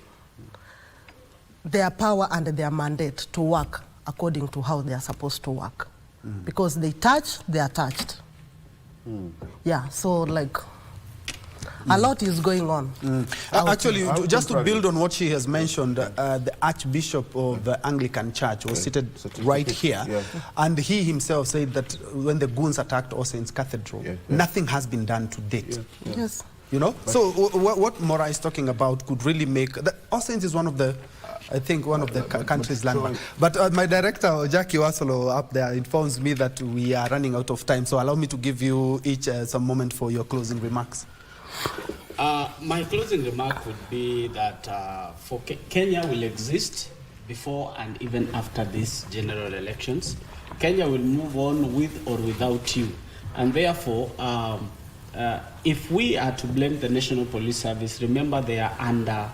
their power and their mandate to work according to how they are supposed to work. Because they touch, they are touched. Yeah, so like a lot is going on. Actually, just to build on what she has mentioned, the Archbishop of the Anglican Church was seated right here, and he himself said that when the goons attacked All Saints Cathedral, nothing has been done to date. Yes. You know, so what Mora is talking about could really make All Saints is one of the, I think, one of the country's landmark. But my director, Jackie Wasolo, up there informs me that we are running out of time. So allow me to give you each some moment for your closing remarks. My closing remark would be that for Kenya will exist before and even after these general elections. Kenya will move on with or without you. And therefore, if we are to blame the National Police Service, remember they are under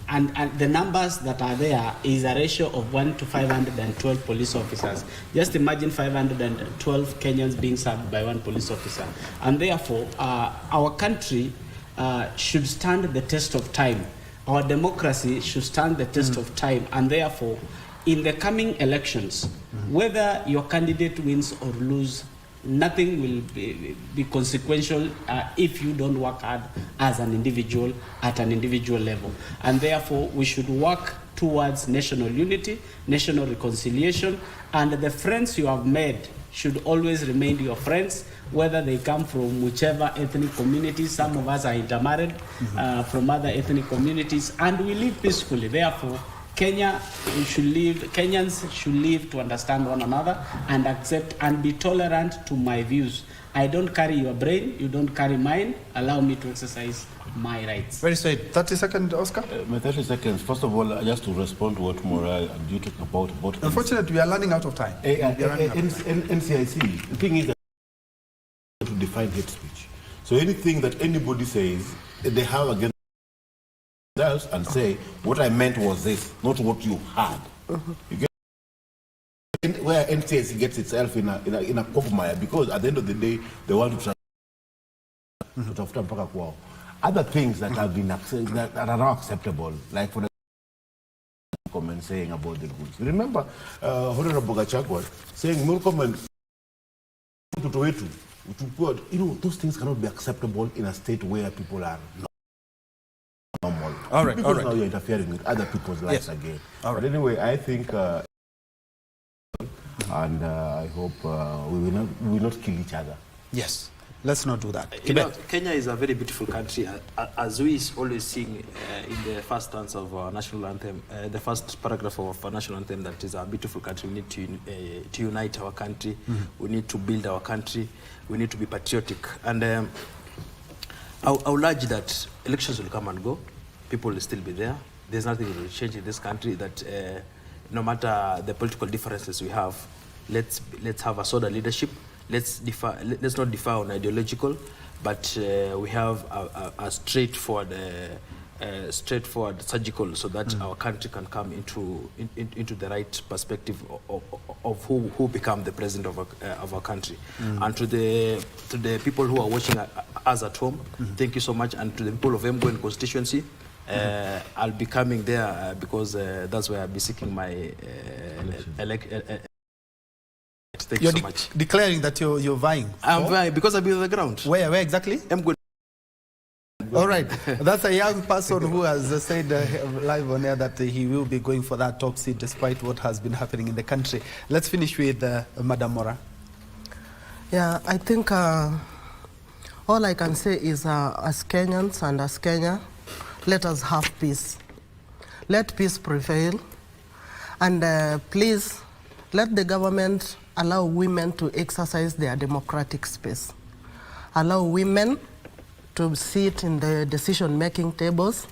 and the numbers that are there is a ratio of 1 to 512 police officers. Just imagine 512 Kenyans being served by one police officer. And therefore, our country should stand the test of time. Our democracy should stand the test of time. And therefore, in the coming elections, whether your candidate wins or lose, nothing will be consequential if you don't work hard as an individual at an individual level. And therefore, we should work towards national unity, national reconciliation, and the friends you have made should always remain your friends, whether they come from whichever ethnic communities. Some of us are intermarried from other ethnic communities, and we live peacefully. Therefore, Kenyans should live to understand one another and accept and be tolerant to my views. I don't carry your brain, you don't carry mine. Allow me to exercise my rights. Very straight. 30 seconds, Oscar? My 30 seconds. First of all, just to respond to what Mora and you talk about Unfortunately, we are running out of time. NCIC, the thing is that to define hate speech. So anything that anybody says, they have against themselves and say, what I meant was this, not what you had. You get where NCIC gets itself in a quagmire, because at the end of the day, they want to other things that have been that are not acceptable, like for the comment saying about the goods. Remember, Honorable Gachagua saying, you know, those things cannot be acceptable in a state where people are normal. All right, because now you're interfering with other people's lives again. All right. But anyway, I think, and I hope we will not kill each other. Yes. Let's not do that. You know, Kenya is a very beautiful country. As we always sing in the first stanza of our national anthem, the first paragraph of our national anthem, that is a beautiful country. We need to unite our country. We need to build our country. We need to be patriotic. And I would urge that elections will come and go. People will still be there. There's nothing that will change in this country. That no matter the political differences we have, let's have a solid leadership. Let's not differ on ideological, but we have a straightforward surgical, so that our country can come into the right perspective of who become the president of our country. And to the people who are watching us at home, thank you so much. And to the people of Njue constituency, I'll be coming there because that's where I'll be seeking my Thank you so much. Declaring that you're vying? I'm vying because I've been on the ground. Where exactly? I'm good. All right. That's a young person who has said live on air that he will be going for that top seat despite what has been happening in the country. Let's finish with Madam Mora. Yeah, I think all I can say is as Kenyans and as Kenya, let us have peace. let peace prevail, and please let the government allow women to exercise their democratic space. Allow women to sit in the decision-making tables.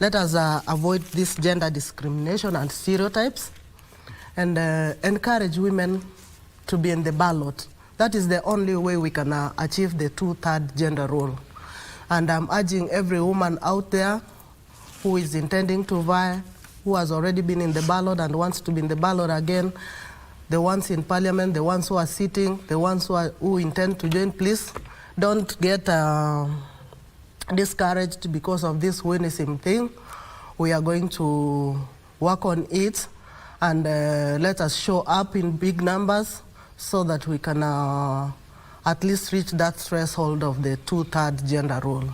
Let us avoid this gender discrimination and stereotypes, and encourage women to be in the ballot. That is the only way we can achieve the 2/3 gender role. And I'm urging every woman out there who is intending to vie, who has already been in the ballot and wants to be in the ballot again, the ones in parliament, the ones who are sitting, the ones who intend to join, please don't get discouraged because of this winnowing thing. We are going to work on it, and let us show up in big numbers so that we can at least reach that threshold of the 2/3 gender role.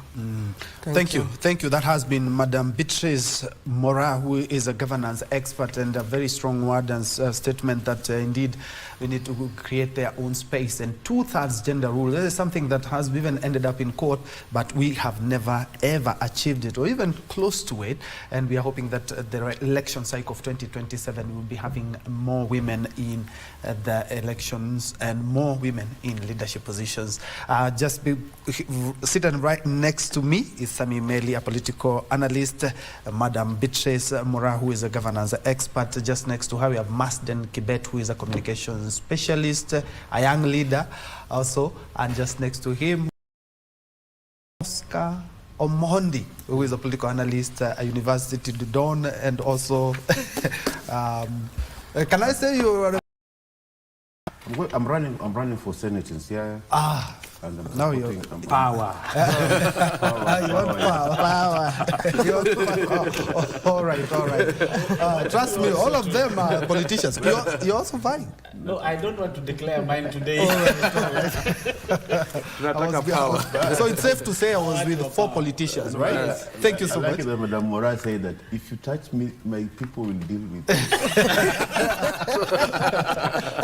Thank you. Thank you. That has been Madam Beatrice Mora, who is a governance expert, and a very strong word and statement that indeed we need to create their own space. And 2/3 gender rule, that is something that has even ended up in court, but we have never ever achieved it or even close to it. And we are hoping that the election cycle of 2027 will be having more women in the elections and more women in leadership positions. Sitting right next to me is Sami Meli, a political analyst. Madam Beatrice Mora, who is a governance expert. Just next to her we have Masden Kibet, who is a communications specialist, a young leader also. And just next to him, Oscar Omondi, who is a political analyst at University of Don, and also can I say you are I'm running for Senate in Siaya. And now you're power. You want power. You want power. All right. Trust me, all of them are politicians. You're also vying. No, I don't want to declare mine today. All right. So it's safe to say I was with 4 politicians, right? Yes. Thank you so much. That Madam Mora said that if you touch me, my people will deal with you.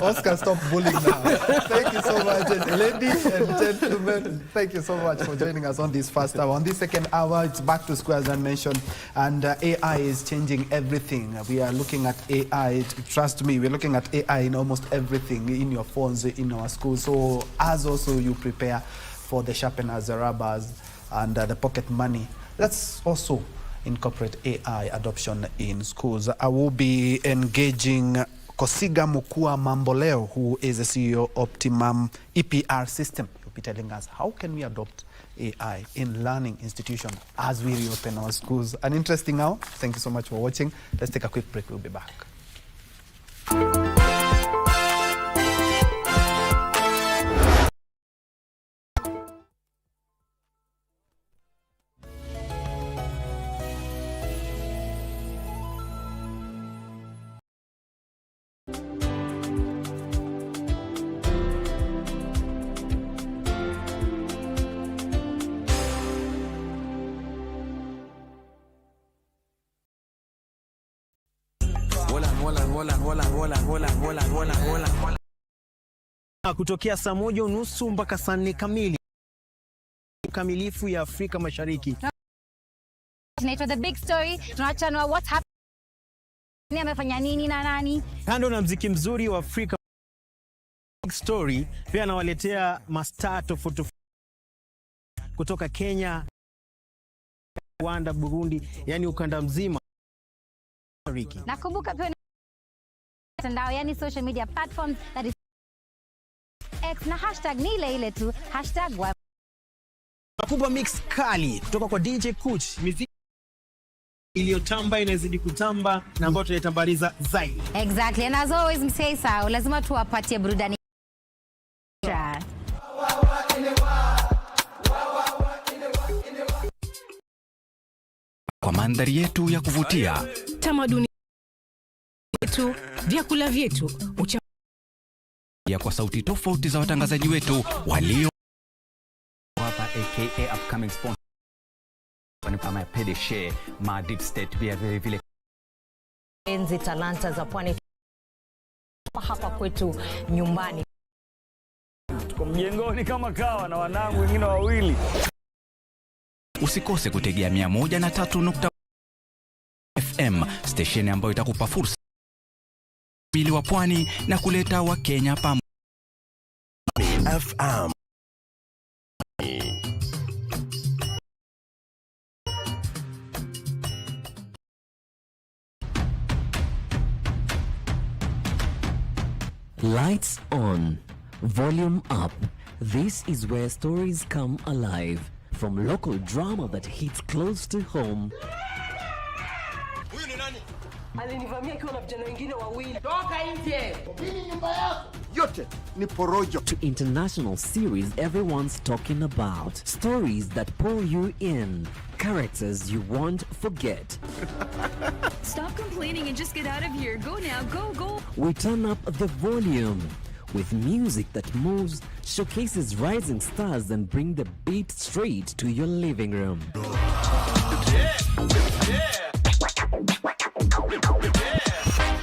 Oscar, stop bullying now. Thank you so much. And ladies and gentlemen, thank you so much for joining us on this first hour. On this second hour, it's back to square, as I mentioned, and AI is changing everything. We are looking at AI. Trust me, we're looking at AI in almost everything, in your phones, in our schools. So as also you prepare for the sharpeners, the rubbers, and the pocket money, let's also incorporate AI adoption in schools. I will be engaging Kosiga Mukua Mamboleo, who is the CEO of Optimum EPR System. He'll be telling us how can we adopt AI in learning institutions as we reopen our schools. An interesting hour. Thank you so much for watching. Let's take a quick break. We'll be back. Kutokea saa 1:30 mpaka saa 4 kamili kamilifu ya Afrika Mashariki. Tunaitwa The Big Story, tunachanua what happened, amefanya nini na nani. Kando na mziki mzuri wa Afrika Big Story, pia nawaletea mastaa tofauti kutoka Kenya, Rwanda, Burundi, yani ukanda mzima. Nakumbuka pia mtandao, yani social media platforms, that is X, na hashtag ni ile tu, hashtag wa Kubwa mix kali kutoka kwa DJ Kuch, muziki iliyotamba inazidi kutamba na ambayo tunatambaliza zaidi. Exactly, and as always msei sawa, lazima tuwapatie burudani. Kwa mandhari yetu ya kuvutia, tamaduni yetu, vyakula vyetu, ya kwa sauti tofauti za watangazaji wetu walio hapa aka upcoming sponsor kama PDG ma deep state pia vile enzi talanta za pwani hapa kwetu nyumbani. Tuko mjengoni kama kawa na wanangu wengine wawili. Usikose kutegea 103.1 FM. FM, stesheni ambayo itakupa fursa mili wa pwani na kuleta Wakenya pamoja. FM. Lights on, volume up. This is where stories come alive. From local drama that hits close to home. Alinivamia akiwa na vijana wengine wawili. Toka nje. Mimi nyumba yako yote ni porojo. To international series everyone's talking about. Stories that pull you in. Characters you won't forget. Stop complaining and just get out of here. Go now, go. We turn up the volume with music that moves, showcases rising stars and bring the beat straight to your living room.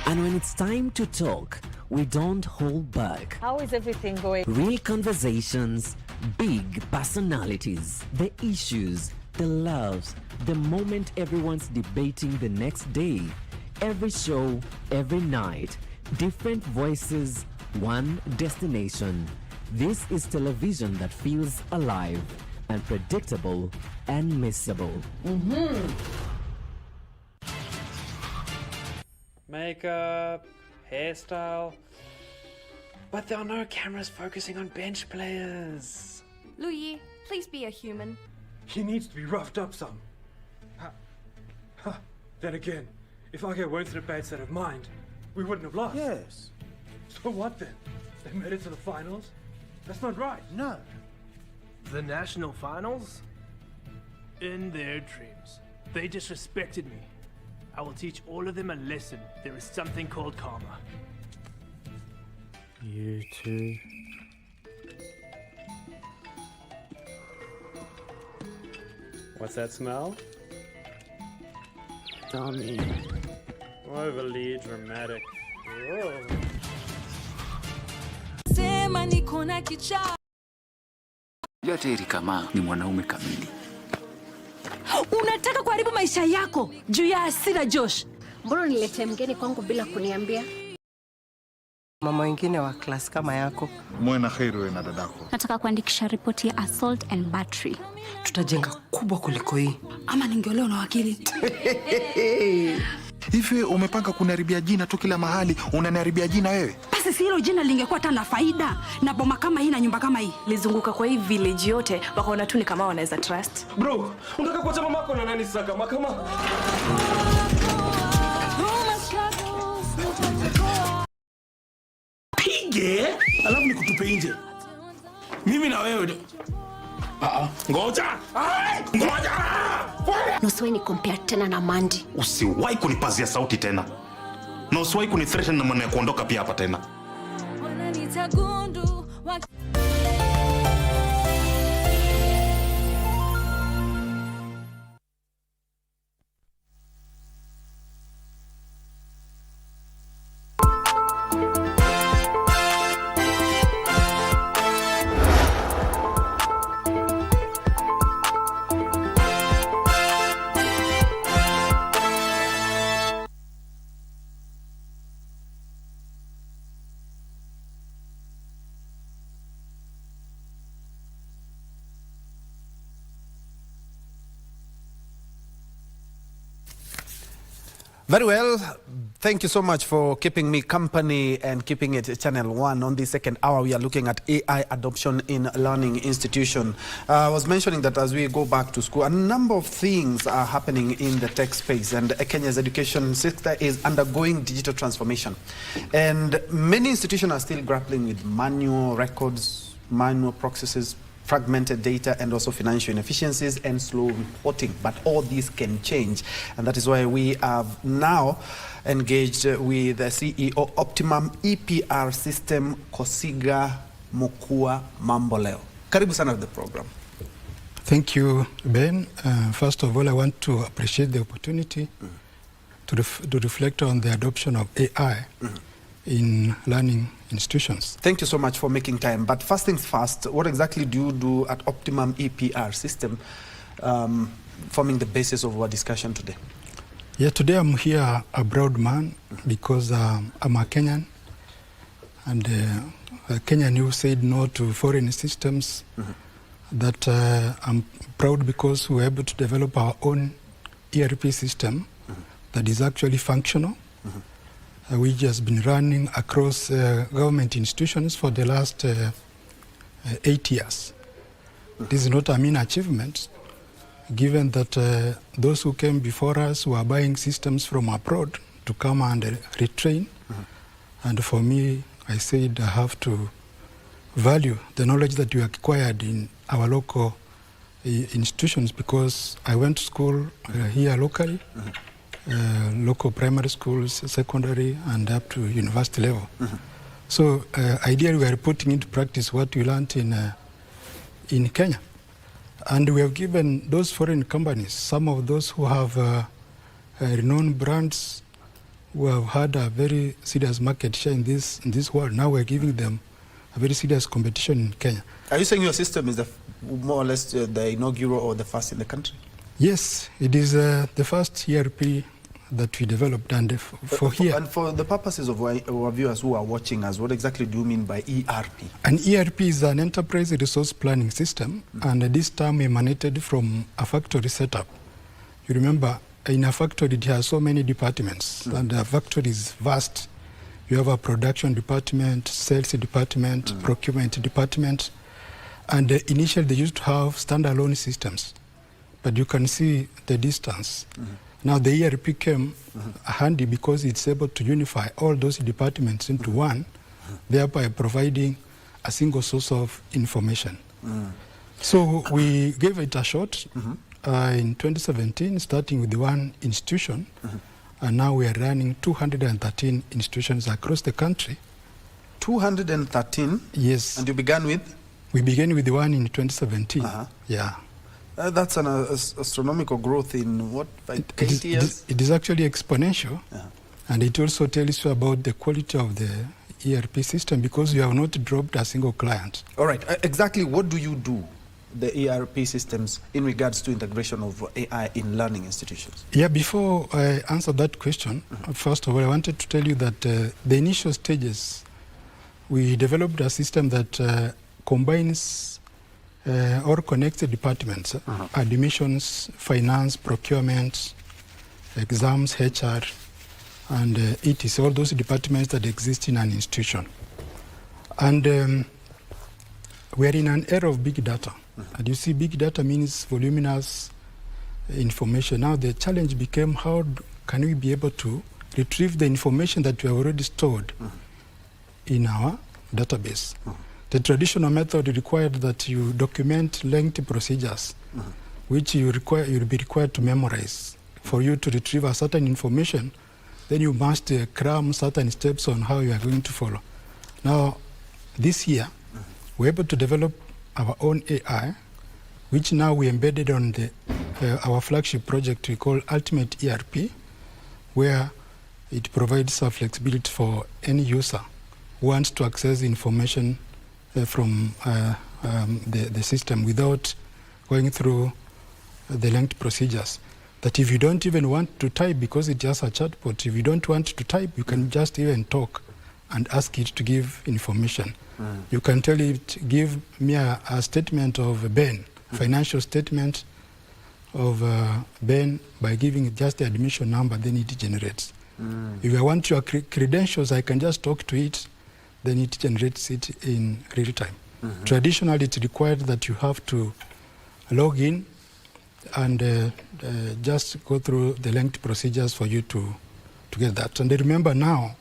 And when it's time to talk, we don't hold back. How is everything going? Real conversations, big personalities, the issues, the loves, the moment everyone's debating the next day. Every show, every night, different voices, one destination. This is television that feels alive, unpredictable, and missable. Makeup, hairstyle, but there are no cameras focusing on bench players. Louis, please be a human. He needs to be roughed up some. Then again, if Ake weren't in a bad state of mind, we wouldn't have lost. Yes. So what then? They made it to the finals? That's not right. No. The national finals? In their dreams. They disrespected me. I will teach all of them a lesson. There is something called karma. You too. What's that smell? Dummy. Overly dramatic. Whoa. Sema niko na kichaa. Yote kama ni mwanaume kamili. Unataka kuharibu maisha yako juu ya hasira Josh. Mbona nilete mgeni kwangu bila kuniambia? Mama wengine wa class kama yako. Mwe na kheri wewe na dadako. Nataka kuandikisha ripoti ya assault and battery. Tutajenga kubwa kuliko hii. Ama ningeolewa na wakili. Hivi umepanga kuniharibia jina tu kila mahali, unaniharibia jina wewe? Basi si hilo jina lingekuwa tena faida na boma kama hii na nyumba kama hii. Lizunguka kwa hii village yote wakaona tu ni kama wanaweza trust. Bro, unataka kuacha mamako na nani sasa kama? Pige, alafu nikutupe nje. Mimi na wewe. Ngoja. Ngoja. Nusuwe ni compare tena na Mandy. Usiwahi kunipazia sauti tena. Na usiwahi kunithreaten na maneno ya kuondoka pia hapa tena. Very well. Thank you so much for keeping me company and keeping it Channel 1. On the second hour, we are looking at AI adoption in learning institution. I was mentioning that as we go back to school, a number of things are happening in the tech space, and Kenya's education sector is undergoing digital transformation. And many institutions are still grappling with manual records, manual processes, fragmented data, and also financial inefficiencies and slow reporting. But all these can change, and that is why we have now engaged with the CEO Optimum EPR System, Kosiga Mokua Mamboleo. Karibu sana to the program. Thank you, Ben. First of all, I want to appreciate the opportunity to reflect on the adoption of AI in learning institutions. Thank you so much for making time. But first things first, what exactly do you do at Optimum EPR System, forming the basis of our discussion today? Yeah, today I'm here a proud man because I'm a Kenyan, and a Kenyan who said no to foreign systems. That I'm proud because we were able to develop our own ERP system that is actually functional, which has been running across government institutions for the last 8 years. This is not a mean achievement, given that those who came before us were buying systems from abroad to come and retrain. And for me, I said I have to value the knowledge that we acquired in our local institutions, because I went to school here locally, local primary schools, secondary, and up to university level. So ideally, we are putting into practice what we learned in Kenya. And we have given those foreign companies, some of those who have renowned brands, who have had a very serious market share in this world. Now we're giving them a very serious competition in Kenya. Are you saying your system is more or less the inaugural or the first in the country? Yes, it is the first ERP that we developed, and for here. And for the purposes of our viewers who are watching us, what exactly do you mean by ERP? An ERP is an enterprise resource planning system, and this term emanated from a factory setup. You remember, in a factory it has so many departments, and the factory is vast. You have a production department, sales department, procurement department, and initially they used to have standalone systems, but you can see the distance. Now the ERP came handy because it's able to unify all those departments into one, thereby providing a single source of information. So we gave it a shot in 2017, starting with one institution, and now we are running 213 institutions across the country. 213? Yes. And you began with? We began with the one in 2017. Yeah. That's an astronomical growth in what, like 8 years? It is actually exponential, and it also tells you about the quality of the ERP system, because you have not dropped a single client. All right, exactly what do you do, the ERP systems, in regards to integration of AI in learning institutions? Yeah, before I answer that question, first of all, I wanted to tell you that the initial stages, we developed a system that combines or connects the departments, admissions, finance, procurement, exams, HR, and ETC, all those departments that exist in an institution. And we are in an era of big data. And you see, big data means voluminous information. Now the challenge became, how can we be able to retrieve the information that we have already stored in our database? The traditional method required that you document lengthy procedures, which you'll be required to memorize. For you to retrieve a certain information, then you must cram certain steps on how you are going to follow. Now, this year, we're able to develop our own AI, which now we embedded on our flagship project we call Ultimate ERP, where it provides a flexibility for any user who wants to access information from the system without going through the lengthy procedures. That if you don't even want to type, because it's just a chatbot, if you don't want to type, you can just even talk and ask it to give information. You can tell it, give me a statement of Ben, financial statement of Ben, by giving it just the admission number, then it generates. If I want your credentials, I can just talk to it, then it generates it in real time. Traditionally, it's required that you have to log in and just go through the lengthy procedures for you to get that. And remember now,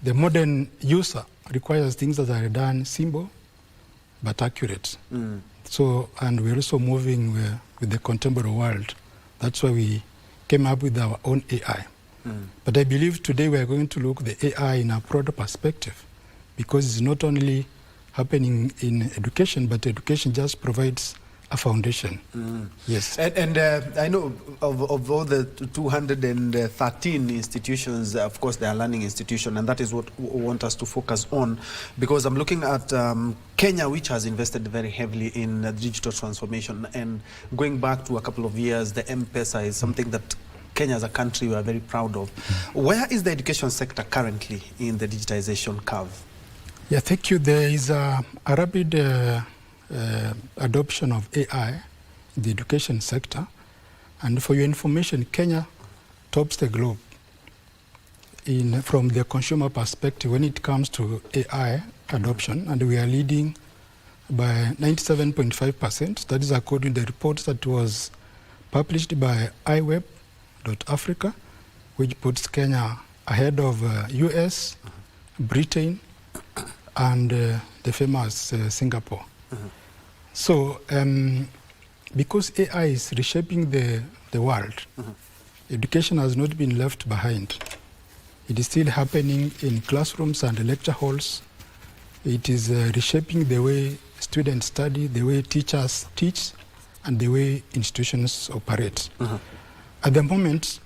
the modern user requires things that are done simple but accurate. So, and we're also moving with the contemporary world. That's why we came up with our own AI. But I believe today we are going to look at the AI in a broader perspective, because it's not only happening in education, but education just provides a foundation. Yes. And I know of all the 213 institutions, of course, they are learning institutions, and that is what we want us to focus on, because I'm looking at Kenya, which has invested very heavily in digital transformation. And going back to a couple of years, the M-Pesa is something that Kenya as a country we are very proud of. Where is the education sector currently in the digitization curve? Yeah, thank you. There is a rapid adoption of AI in the education sector. And for your information, Kenya tops the globe from the consumer perspective when it comes to AI adoption, and we are leading by 97.5%. That is according to the report that was published by iWeb.Africa, which puts Kenya ahead of US, Britain, and the famous Singapore. So, because AI is reshaping the world, education has not been left behind. It is still happening in classrooms and lecture halls. It is reshaping the way students study, the way teachers teach, and the way institutions operate. At the moment,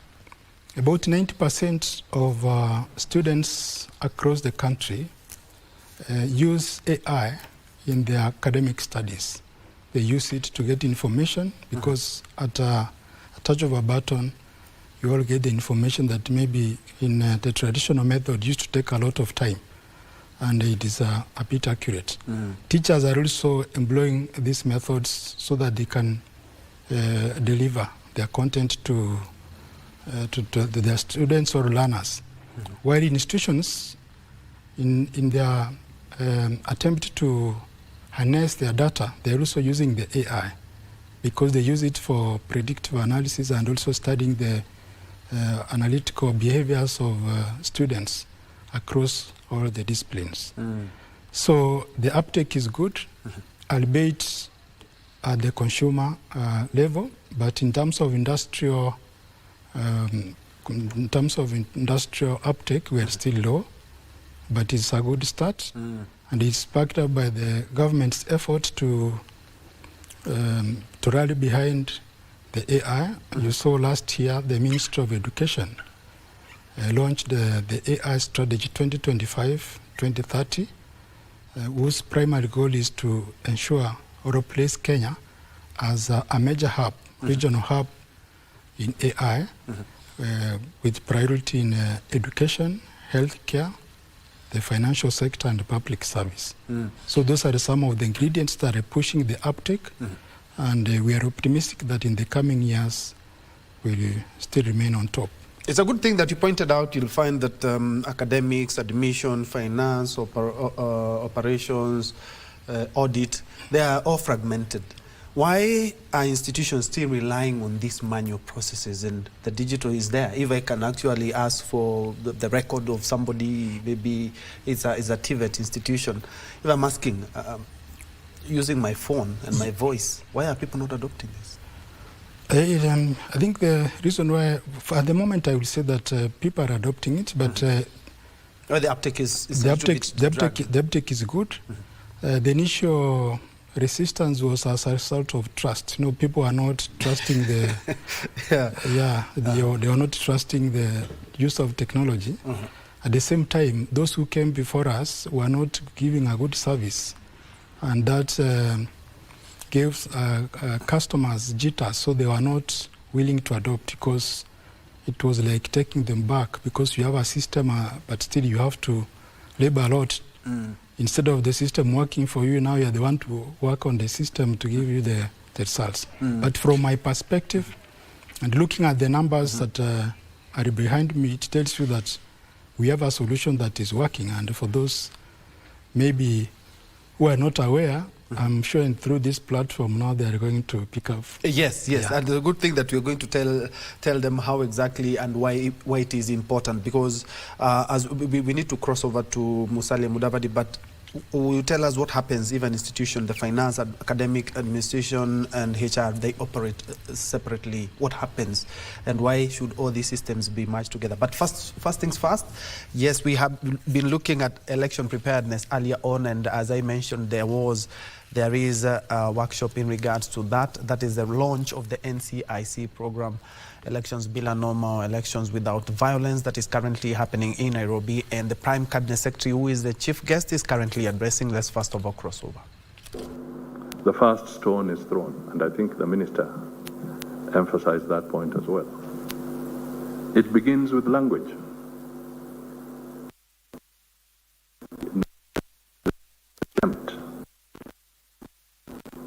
about 90% of students across the country use AI in their academic studies. They use it to get information because at a touch of a button, you all get the information that maybe in the traditional method used to take a lot of time, and it is a bit accurate. Teachers are also employing these methods so that they can deliver their content to their students or learners. While institutions, in their attempt to harness their data, they're also using the AI because they use it for predictive analysis and also studying the analytical behaviors of students across all the disciplines. So the uptake is good, albeit at the consumer level, but in terms of industrial uptake, we are still low, but it's a good start, and it's backed up by the government's effort to rally behind the AI. You saw last year the Ministry of Education launched the AI Strategy 2025-2030, whose primary goal is to ensure or place Kenya as a major hub, regional hub in AI, with priority in education, healthcare, the financial sector, and the public service. So those are some of the ingredients that are pushing the uptake, and we are optimistic that in the coming years we'll still remain on top. It's a good thing that you pointed out. You'll find that academics, admission, finance, operations, audit, they are all fragmented. Why are institutions still relying on these manual processes and the digital is there? If I can actually ask for the record of somebody, maybe it's a TVET institution. If I'm asking, using my phone and my voice, why are people not adopting this? I think the reason why, at the moment, I will say that people are adopting it, but the uptake is the uptake is good. The initial resistance was as a result of trust. You know, people are not trusting the they are not trusting the use of technology. At the same time, those who came before us were not giving a good service, and that gives customers jitters, so they were not willing to adopt because it was like taking them back, because you have a system, but still you have to labor a lot. Instead of the system working for you, now you're the one to work on the system to give you the results. But from my perspective, and looking at the numbers that are behind me, it tells you that we have a solution that is working. And for those maybe who are not aware, I'm sure through this platform now they are going to pick up. Yes, and the good thing that we're going to tell them how exactly and why it is important, because as we need to cross over to Musalia Mudavadi, but will you tell us what happens if an institution, the finance, academic, administration, and HR, they operate separately? What happens, and why should all these systems be merged together? But first things first, yes, we have been looking at election preparedness earlier on, and as I mentioned, there is a workshop in regards to that. That is the launch of the NCIC program, Elections Bila Normal, Elections Without Violence, that is currently happening in Nairobi. And the Prime Cabinet Secretary, who is the chief guest, is currently addressing. Let's first of all cross over. The first stone is thrown, and I think the minister emphasized that point as well. It begins with language. Attempt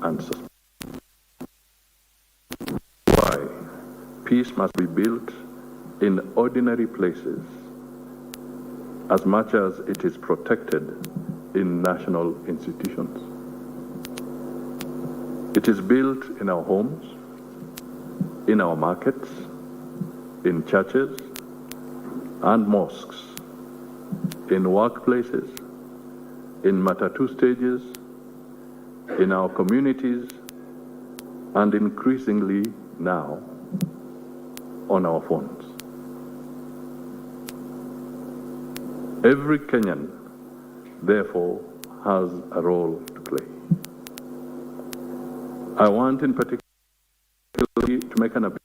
and suspect. Why? Peace must be built in ordinary places as much as it is protected in national institutions. It is built in our homes, in our markets, in churches and mosques, in workplaces, in matatu stages, in our communities, and increasingly now on our phones. Every Kenyan, therefore, has a role to play. I want in particular to make an appeal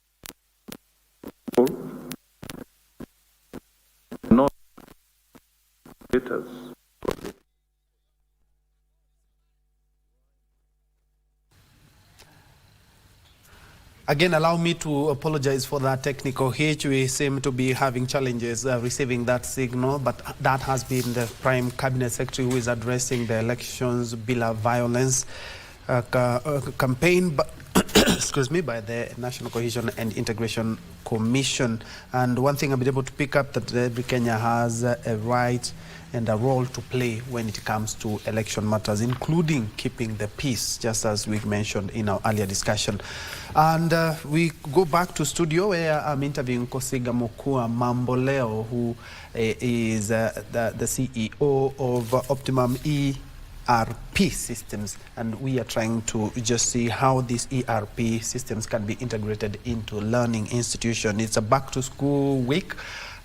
not haters. Again, allow me to apologize for that technical hitch. We seem to be having challenges receiving that signal, but that has been the Prime Cabinet Secretary who is addressing the elections Bila Violence campaign, excuse me, by the National Cohesion and Integration Commission. And one thing I've been able to pick up that every Kenya has a right and a role to play when it comes to election matters, including keeping the peace, just as we mentioned in our earlier discussion. And we go back to studio where I'm interviewing Kosiga Mokua Mamboleo, who is the CEO of Optimum ERP systems, and we are trying to just see how these ERP systems can be integrated into learning institution. It's a back-to-school week,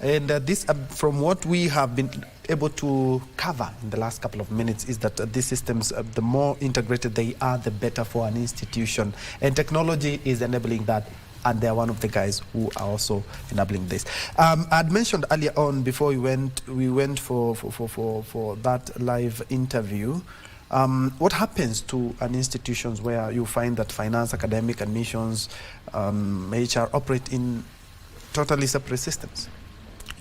and this, from what we have been able to cover in the last couple of minutes, is that these systems, the more integrated they are, the better for an institution, and technology is enabling that. And they're one of the guys who are also enabling this. I'd mentioned earlier on, before we went for that live interview, what happens to an institutions where you find that finance, academic, admissions, HR operate in totally separate systems?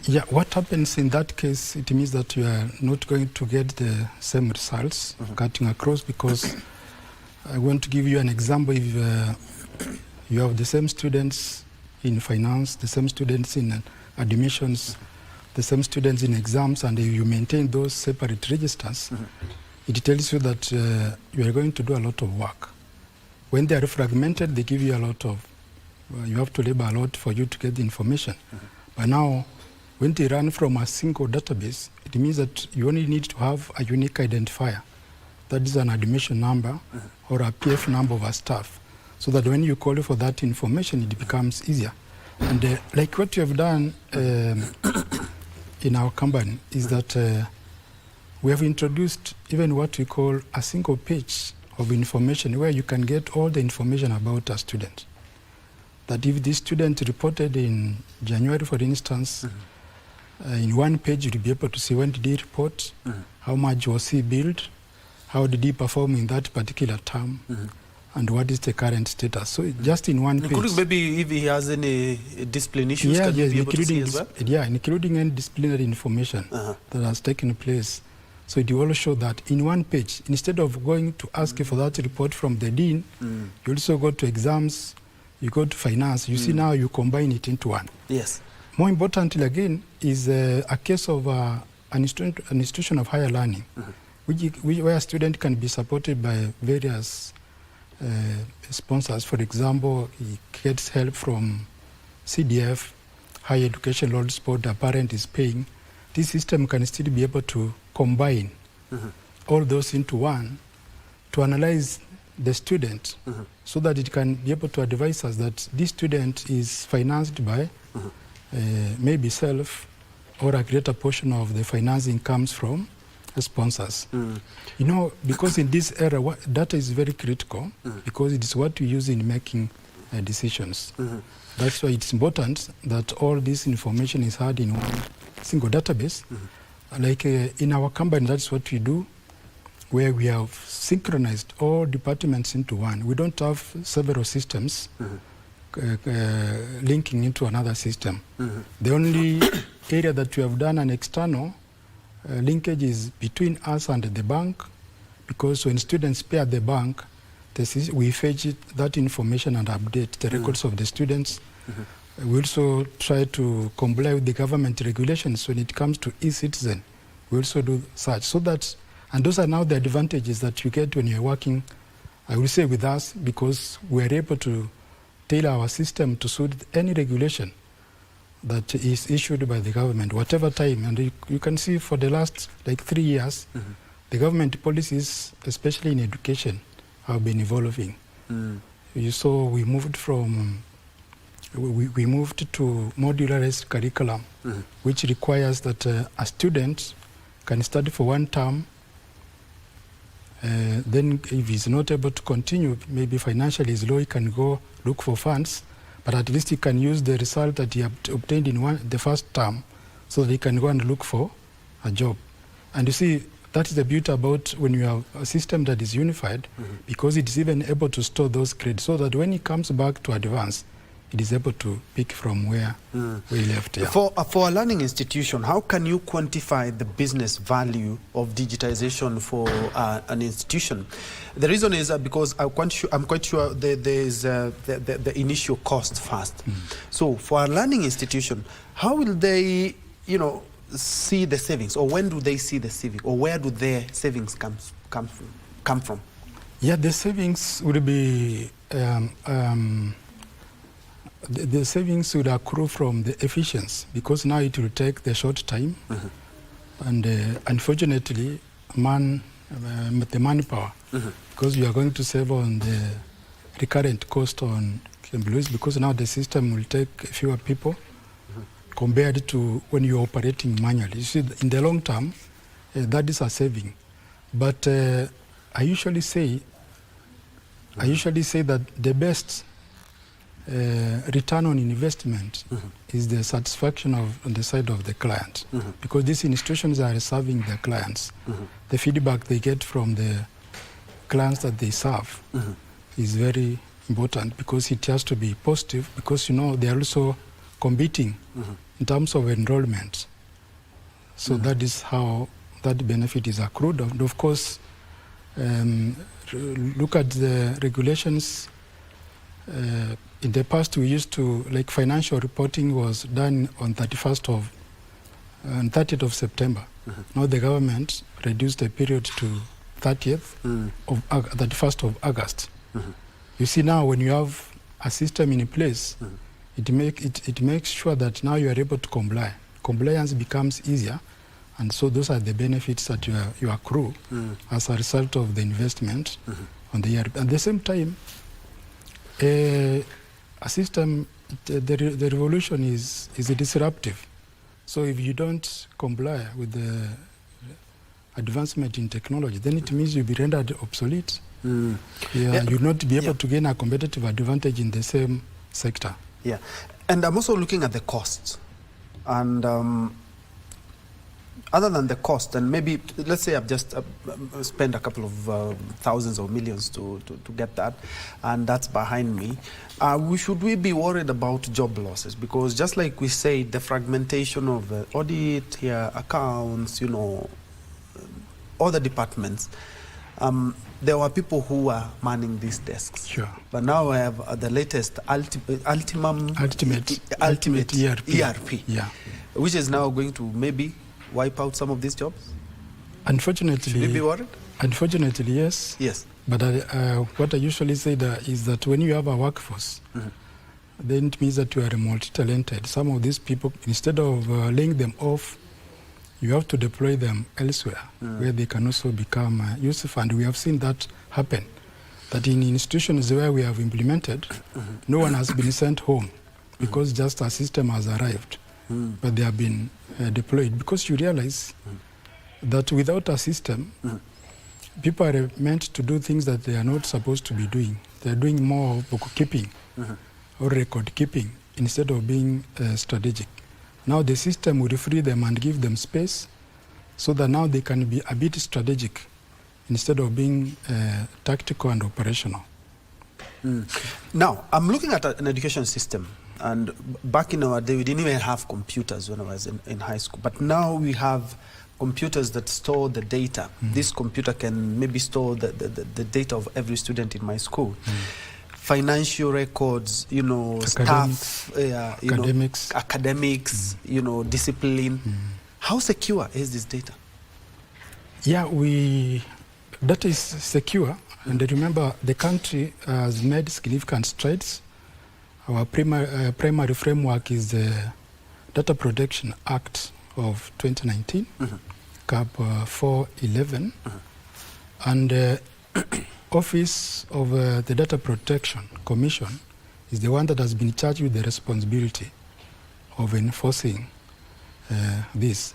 Yeah, what happens in that case, it means that you are not going to get the same results cutting across, because I want to give you an example. If you have the same students in finance, the same students in admissions, the same students in exams, and you maintain those separate registers, it tells you that you are going to do a lot of work. When they are fragmented, they give you a lot of, you have to labor a lot for you to get the information. But now, when they run from a single database, it means that you only need to have a unique identifier. That is an admission number or a PF number of a staff, so that when you call for that information, it becomes easier. And like what you have done in our company is that we have introduced even what we call a single page of information, where you can get all the information about a student. That if this student reported in January, for instance, in one page you'll be able to see when did he report, how much was he billed, how did he perform in that particular term, and what is the current status. So just in one page. Including maybe if he has any discipline issues, can you be able to see as well? Yeah, including any disciplinary information that has taken place. So it will also show that in one page, instead of going to ask for that report from the dean, you also go to exams, you go to finance, you see now you combine it into one. Yes. More importantly again is a case of an institution of higher learning, where a student can be supported by various sponsors. For example, he gets help from CDF, Higher Education Loans Board, the parent is paying. This system can still be able to combine all those into one to analyze the student, so that it can be able to advise us that this student is financed by maybe self, or a greater portion of the financing comes from sponsors. You know, because in this era, data is very critical, because it is what we use in making decisions. That's why it's important that all this information is had in one single database. Like in our company, that's what we do, where we have synchronized all departments into one. We don't have several systems linking into another system. The only area that we have done an external linkage is between us and the bank, because when students pay at the bank, we fetch that information and update the records of the students. We also try to comply with the government regulations when it comes to e-citizen. We also do such, so that, and those are now the advantages that you get when you're working, I will say, with us, because we are able to tailor our system to suit any regulation that is issued by the government, whatever time. And you can see for the last 3 years, the government policies, especially in education, have been evolving. You saw we moved from, we moved to modularized curriculum, which requires that a student can study for 1 term, then if he's not able to continue, maybe financially is low, he can go look for funds, but at least he can use the result that he obtained in the first term, so that he can go and look for a job. And you see, that is the beauty about when you have a system that is unified, because it is even able to store those credits, so that when he comes back to advance, it is able to pick from where we left. Yeah. For a learning institution, how can you quantify the business value of digitization for an institution? The reason is because I'm quite sure there is the initial cost first. So for a learning institution, how will they, see the savings, or when do they see the savings, or where do their savings come from? Yeah, the savings would be the savings would accrue from the efficiency, because now it will take the short time, and unfortunately, the manpower, because you are going to save on the recurrent cost on employees, because now the system will take fewer people compared to when you're operating manually. You see, in the long term, that is a saving. But I usually say that the best return on investment is the satisfaction on the side of the client, because these institutions are serving their clients. The feedback they get from the clients that they serve is very important, because it has to be positive, because they are also competing in terms of enrollment. So that is how that benefit is accrued. And of course, look at the regulations. In the past, we used to, financial reporting was done on 30th of September. Now the government reduced the period to 31st of August. You see, now when you have a system in place, it makes sure that now you are able to comply. Compliance becomes easier, and so those are the benefits that you accrue as a result of the investment on the ERP. At the same time, a system, the revolution is disruptive. So if you don't comply with the advancement in technology, then it means you'll be rendered obsolete. You'll not be able to gain a competitive advantage in the same sector. Yeah, and I'm also looking at the costs. And other than the cost, and maybe, let's say I've just spent a couple of thousands or millions to get that, and that's behind me, should we be worried about job losses? Because just like we said, the fragmentation of audit, accounts, all the departments, there were people who were manning these desks. Sure. But now I have the latest ultimate ERP, which is now going to maybe wipe out some of these jobs? Unfortunately. Should we be worried? Unfortunately, yes. Yes. But what I usually say is that when you have a workforce, then it means that you are multi-talented. Some of these people, instead of laying them off, you have to deploy them elsewhere, where they can also become useful. And we have seen that happen, that in institutions where we have implemented, no one has been sent home because just a system has arrived, but they have been deployed. Because you realize that without a system, people are meant to do things that they are not supposed to be doing. They are doing more bookkeeping or record keeping instead of being strategic. Now the system will free them and give them space so that now they can be a bit strategic instead of being tactical and operational. Now, I'm looking at an education system, and back in our day, we didn't even have computers when I was in high school. But now we have computers that store the data. This computer can maybe store the data of every student in my school. Financial records, you know, staff, academics, you know, discipline. How secure is this data? Yeah, data is secure. And remember, the country has made significant strides. Our primary framework is the Data Protection Act of 2019, CAP 411. And Office of the Data Protection Commission is the one that has been charged with the responsibility of enforcing this.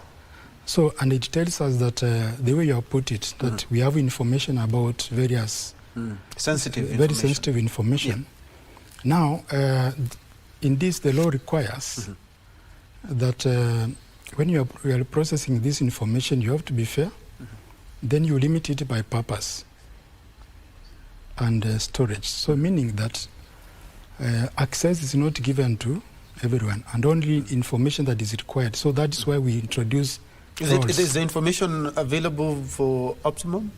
So, and it tells us that the way you have put it, that we have information about various very sensitive information. Now, in this, the law requires that when you are processing this information, you have to be fair. Then you limit it by purpose and storage. So, meaning that access is not given to everyone, and only information that is required. So that is why we introduce. Is the information available for optimum?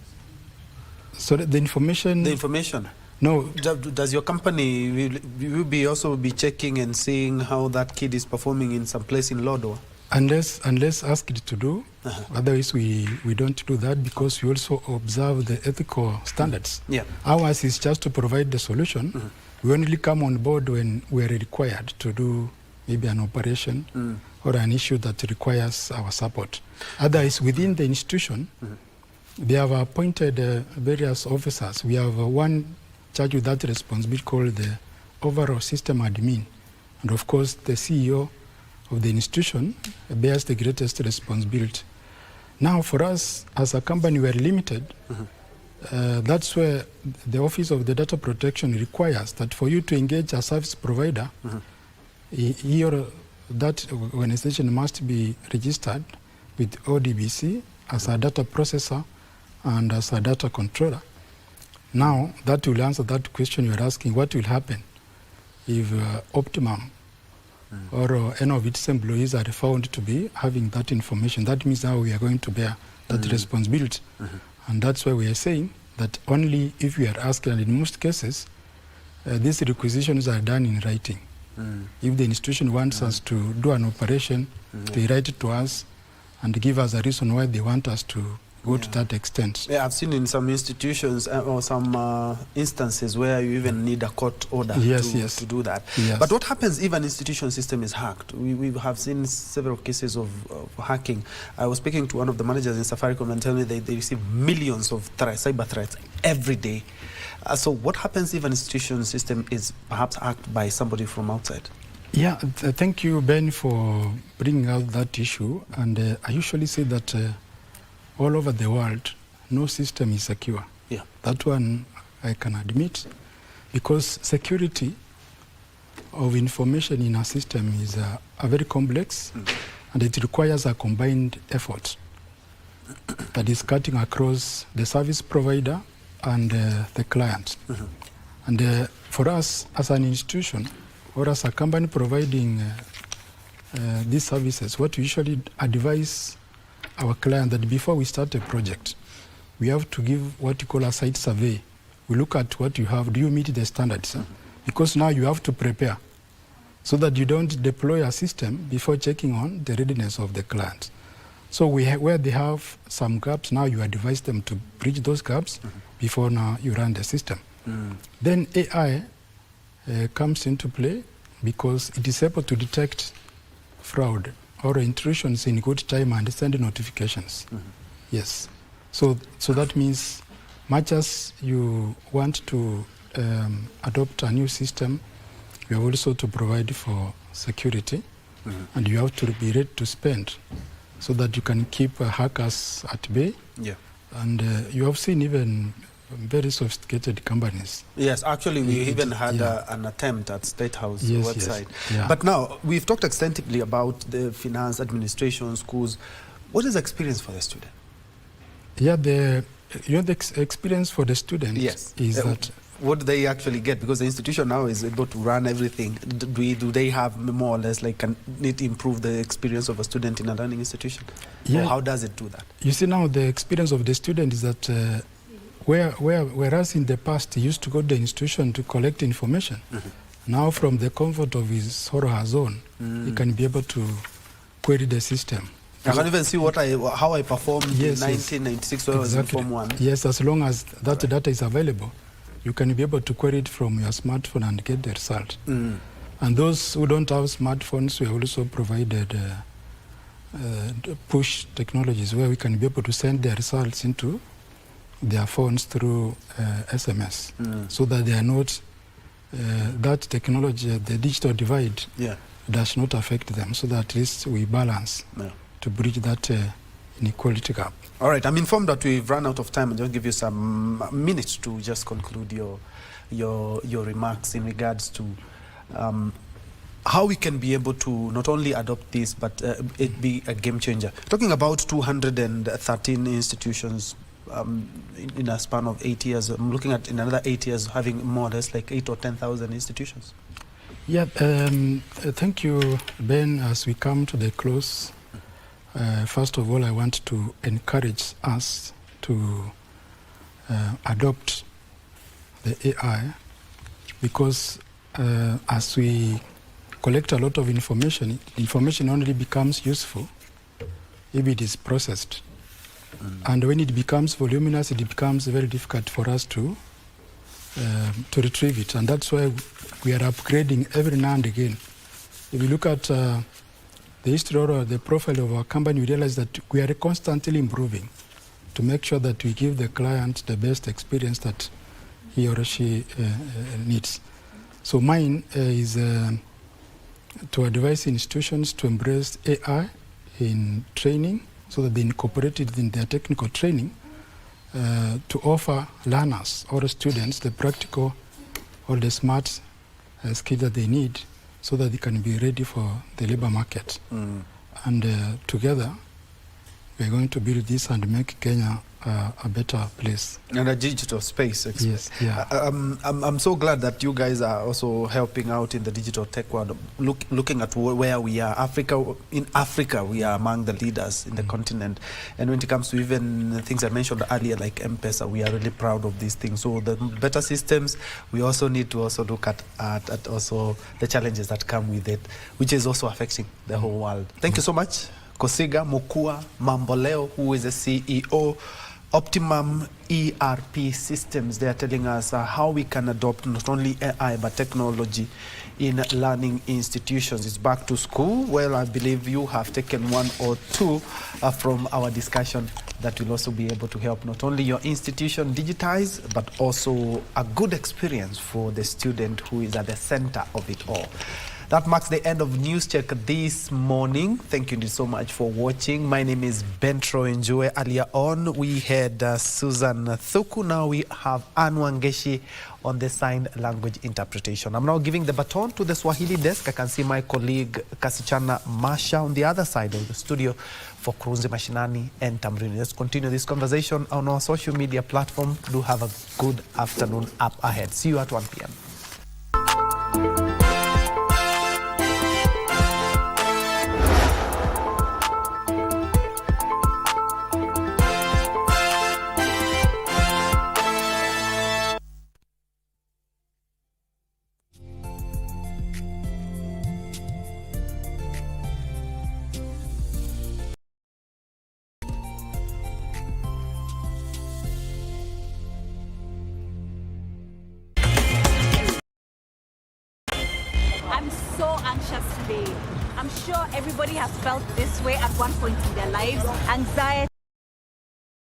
So the information. The information. No. Does your company will be also be checking and seeing how that kid is performing in some place in Lodwar? Unless asked to do. Otherwise, we don't do that, because we also observe the ethical standards. Ours is just to provide the solution. We only come on board when we are required to do maybe an operation or an issue that requires our support. Otherwise, within the institution, they have appointed various officers. We have one charged with that responsibility called the overall system admin. And of course, the CEO of the institution bears the greatest responsibility. Now, for us, as a company, we are limited. That's where the Office of the Data Protection requires that for you to engage a service provider, that organization must be registered with ODBC as a data processor and as a data controller. Now, that will answer that question you're asking, what will happen if Optimum or any of its employees are found to be having that information? That means now we are going to bear that responsibility. And that's why we are saying that only if we are asked, and in most cases, these requisitions are done in writing. If the institution wants us to do an operation, they write it to us and give us a reason why they want us to go to that extent. Yeah, I've seen in some institutions or some instances where you even need a court order to do that. But what happens if an institution system is hacked? We have seen several cases of hacking. I was speaking to one of the managers in Safaricom and telling me they receive millions of cyber threats every day. So what happens if an institution system is perhaps hacked by somebody from outside? Yeah, thank you, Ben, for bringing out that issue. And I usually say that all over the world, no system is secure. That one I can admit, because security of information in a system is a very complex, and it requires a combined effort that is cutting across the service provider and the client. And for us as an institution or as a company providing these services, what we usually advise our client that before we start a project, we have to give what you call a site survey. We look at what you have. Do you meet the standards? Because now you have to prepare so that you don't deploy a system before checking on the readiness of the client. So where they have some gaps, now you advise them to bridge those gaps before now you run the system. Then AI comes into play because it is able to detect fraud or intrusions in good time and send notifications. Yes. So that means much as you want to adopt a new system, you have also to provide for security, and you have to be ready to spend so that you can keep hackers at bay. And you have seen even very sophisticated companies. Yes, actually we even had an attempt at State House website. But now, we've talked extensively about the finance, administration, schools. What is the experience for the student? Yeah, the experience for the student is that what do they actually get? Because the institution now is able to run everything. Do they have more or less like, can it improve the experience of a student in a learning institution? Yeah. Or how does it do that? You see, now the experience of the student is that whereas in the past he used to go to the institution to collect information, now from the comfort of his or her zone, he can be able to query the system. I can even see how I performed in 1996 when I was in Form 1. Yes, as long as that data is available, you can be able to query it from your smartphone and get the result. And those who don't have smartphones, we also provided push technologies where we can be able to send the results into their phones through SMS, so that they are not, that technology, the digital divide, does not affect them, so that at least we balance to bridge that inequality gap. All right, I'm informed that we've run out of time. I'll just give you some minutes to just conclude your remarks in regards to how we can be able to not only adopt this, but it be a game changer. Talking about 213 institutions in a span of 8 years, I'm looking at in another 8 years having more or less like 8,000 or 10,000 institutions. Yeah, thank you, Ben. As we come to the close, first of all, I want to encourage us to adopt the AI, because as we collect a lot of information, information only becomes useful if it is processed. And when it becomes voluminous, it becomes very difficult for us to retrieve it. And that's why we are upgrading every now and again. If you look at the history or the profile of our company, we realize that we are constantly improving to make sure that we give the client the best experience that he or she needs. So mine is to advise institutions to embrace AI in training, so that they incorporate it in their technical training, to offer learners or students the practical or the smart skills that they need, so that they can be ready for the labor market. And together, we're going to build this and make Kenya a better place. And a digital space. Yes, yeah. I'm so glad that you guys are also helping out in the digital tech world, looking at where we are. In Africa, we are among the leaders in the continent. And when it comes to even things I mentioned earlier, like M-Pesa, we are really proud of these things. So the better systems, we also need to also look at also the challenges that come with it, which is also affecting the whole world. Thank you so much. Kosiga Mukua Mamboleo, who is the CEO, Optimum ERP Systems. They are telling us how we can adopt not only AI but technology in learning institutions. It's back to school. Well, I believe you have taken one or two from our discussion that will also be able to help not only your institution digitize, but also a good experience for the student who is at the center of it all. That marks the end of News Check this morning. Thank you so much for watching. My name is Njue. Earlier on, we had Susan Thuku. Now we have Anne Wangeshi on the sign language interpretation. I'm now giving the baton to the Swahili desk. I can see my colleague Kasichana Masha on the other side of the studio for Kurunzi Mashinani and Tamrini. Let's continue this conversation on our social media platform. Do have a good afternoon up ahead. See you at 1 p.m. I'm sure everybody has felt this way at one point in their lives. Anxiety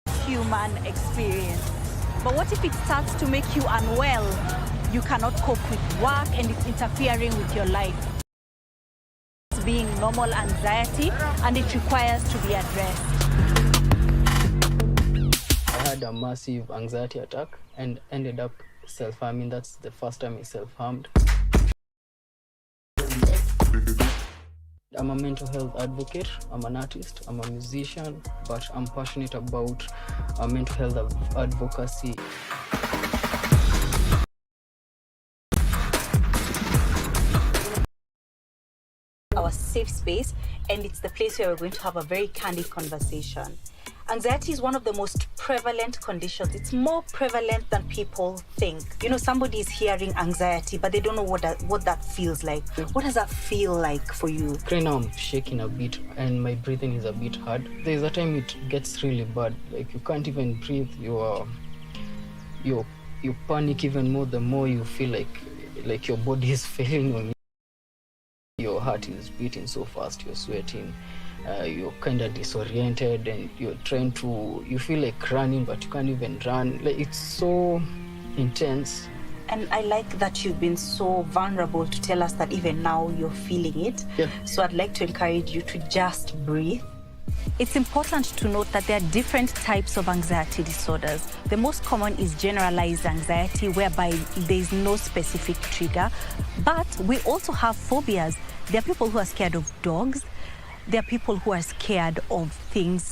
is a human experience. But what if it starts to make you unwell? You cannot cope with work and it's interfering with your life. It's being normal anxiety and it requires to be addressed. I had a massive anxiety attack and ended up self-harming. That's the first time I self-harmed. I'm a mental health advocate, I'm an artist, I'm a musician, but I'm passionate about mental health advocacy. safe space, and it's the place where we're going to have a very candid conversation. Anxiety is one of the most prevalent conditions. It's more prevalent than people think. You know, somebody is hearing anxiety, but they don't know what that feels like. What does that feel like for you? Right now I'm shaking a bit and my breathing is a bit hard. There's a time it gets really bad. Like you can't even breathe. You panic even more the more you feel like your body is failing on you. Your heart is beating so fast, you're sweating. You're kind of disoriented and you feel like running, but you can't even run. Like, it's so intense. And I like that you've been so vulnerable to tell us that even now you're feeling it. Yeah. So I'd like to encourage you to just breathe. It's important to note that there are different types of anxiety disorders. The most common is generalized anxiety, whereby there is no specific trigger. But we also have phobias. There are people who are scared of dogs. There are people who are scared of things